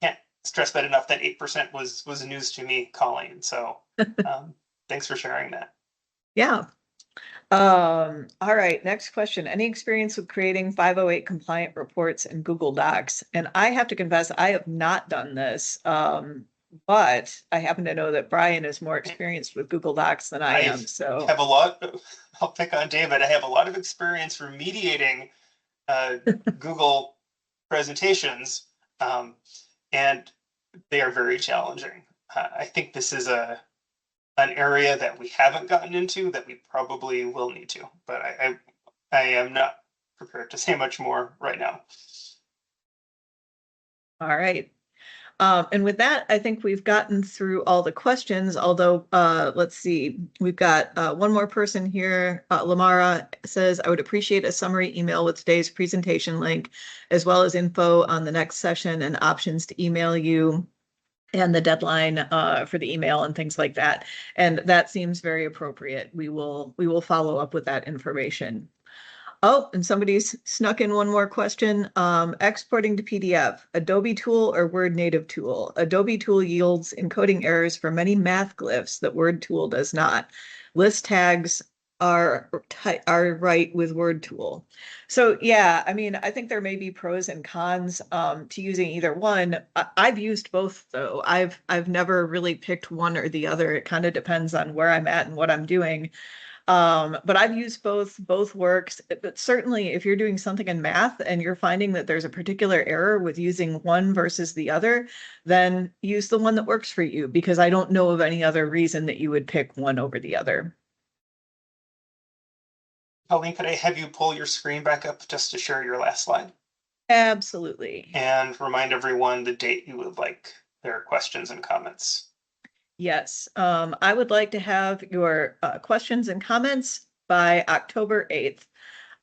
Speaker 3: can't stress that enough. That 8% was news to me, Colleen. So thanks for sharing that.
Speaker 1: Yeah. All right, next question. Any experience with creating 508 compliant reports in Google Docs? And I have to confess, I have not done this, but I happen to know that Brian is more experienced with Google Docs than I am. So
Speaker 3: have a lot. I'll pick on David. I have a lot of experience remediating Google presentations, and they are very challenging. I think this is an area that we haven't gotten into that we probably will need to, but I am not prepared to say much more right now.
Speaker 1: All right. And with that, I think we've gotten through all the questions, although let's see, we've got one more person here. Lamara says, I would appreciate a summary email with today's presentation link, as well as info on the next session and options to email you, and the deadline for the email and things like that. And that seems very appropriate. We will follow up with that information. Oh, and somebody's snuck in one more question. Exporting to PDF, Adobe tool or Word native tool? Adobe tool yields encoding errors for many math glyphs that Word tool does not. List tags are right with Word tool. So yeah, I mean, I think there may be pros and cons to using either one. I've used both though. I've never really picked one or the other. It kind of depends on where I'm at and what I'm doing. But I've used both works. But certainly if you're doing something in math and you're finding that there's a particular error with using one versus the other, then use the one that works for you, because I don't know of any other reason that you would pick one over the other.
Speaker 3: Colleen, could I have you pull your screen back up just to share your last slide?
Speaker 1: Absolutely.
Speaker 3: And remind everyone the date you would like their questions and comments.
Speaker 1: Yes, I would like to have your questions and comments by October 8th.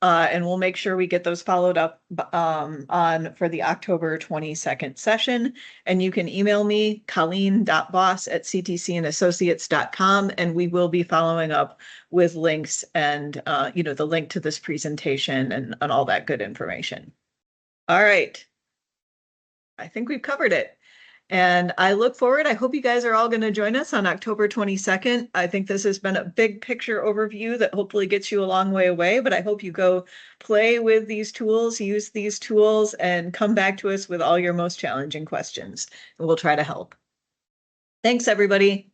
Speaker 1: and we'll make sure we get those followed up on for the October 22nd session. And you can email me, colleen.boss@ctcandassociates.com, and we will be following up with links and the link to this presentation and all that good information. All right. I think we've covered it. And I look forward. I hope you guys are all going to join us on October 22nd. I think this has been a big picture overview that hopefully gets you a long way away, but I hope you go play with these tools, use these tools, and come back to us with all your most challenging questions, and we'll try to help. Thanks, everybody.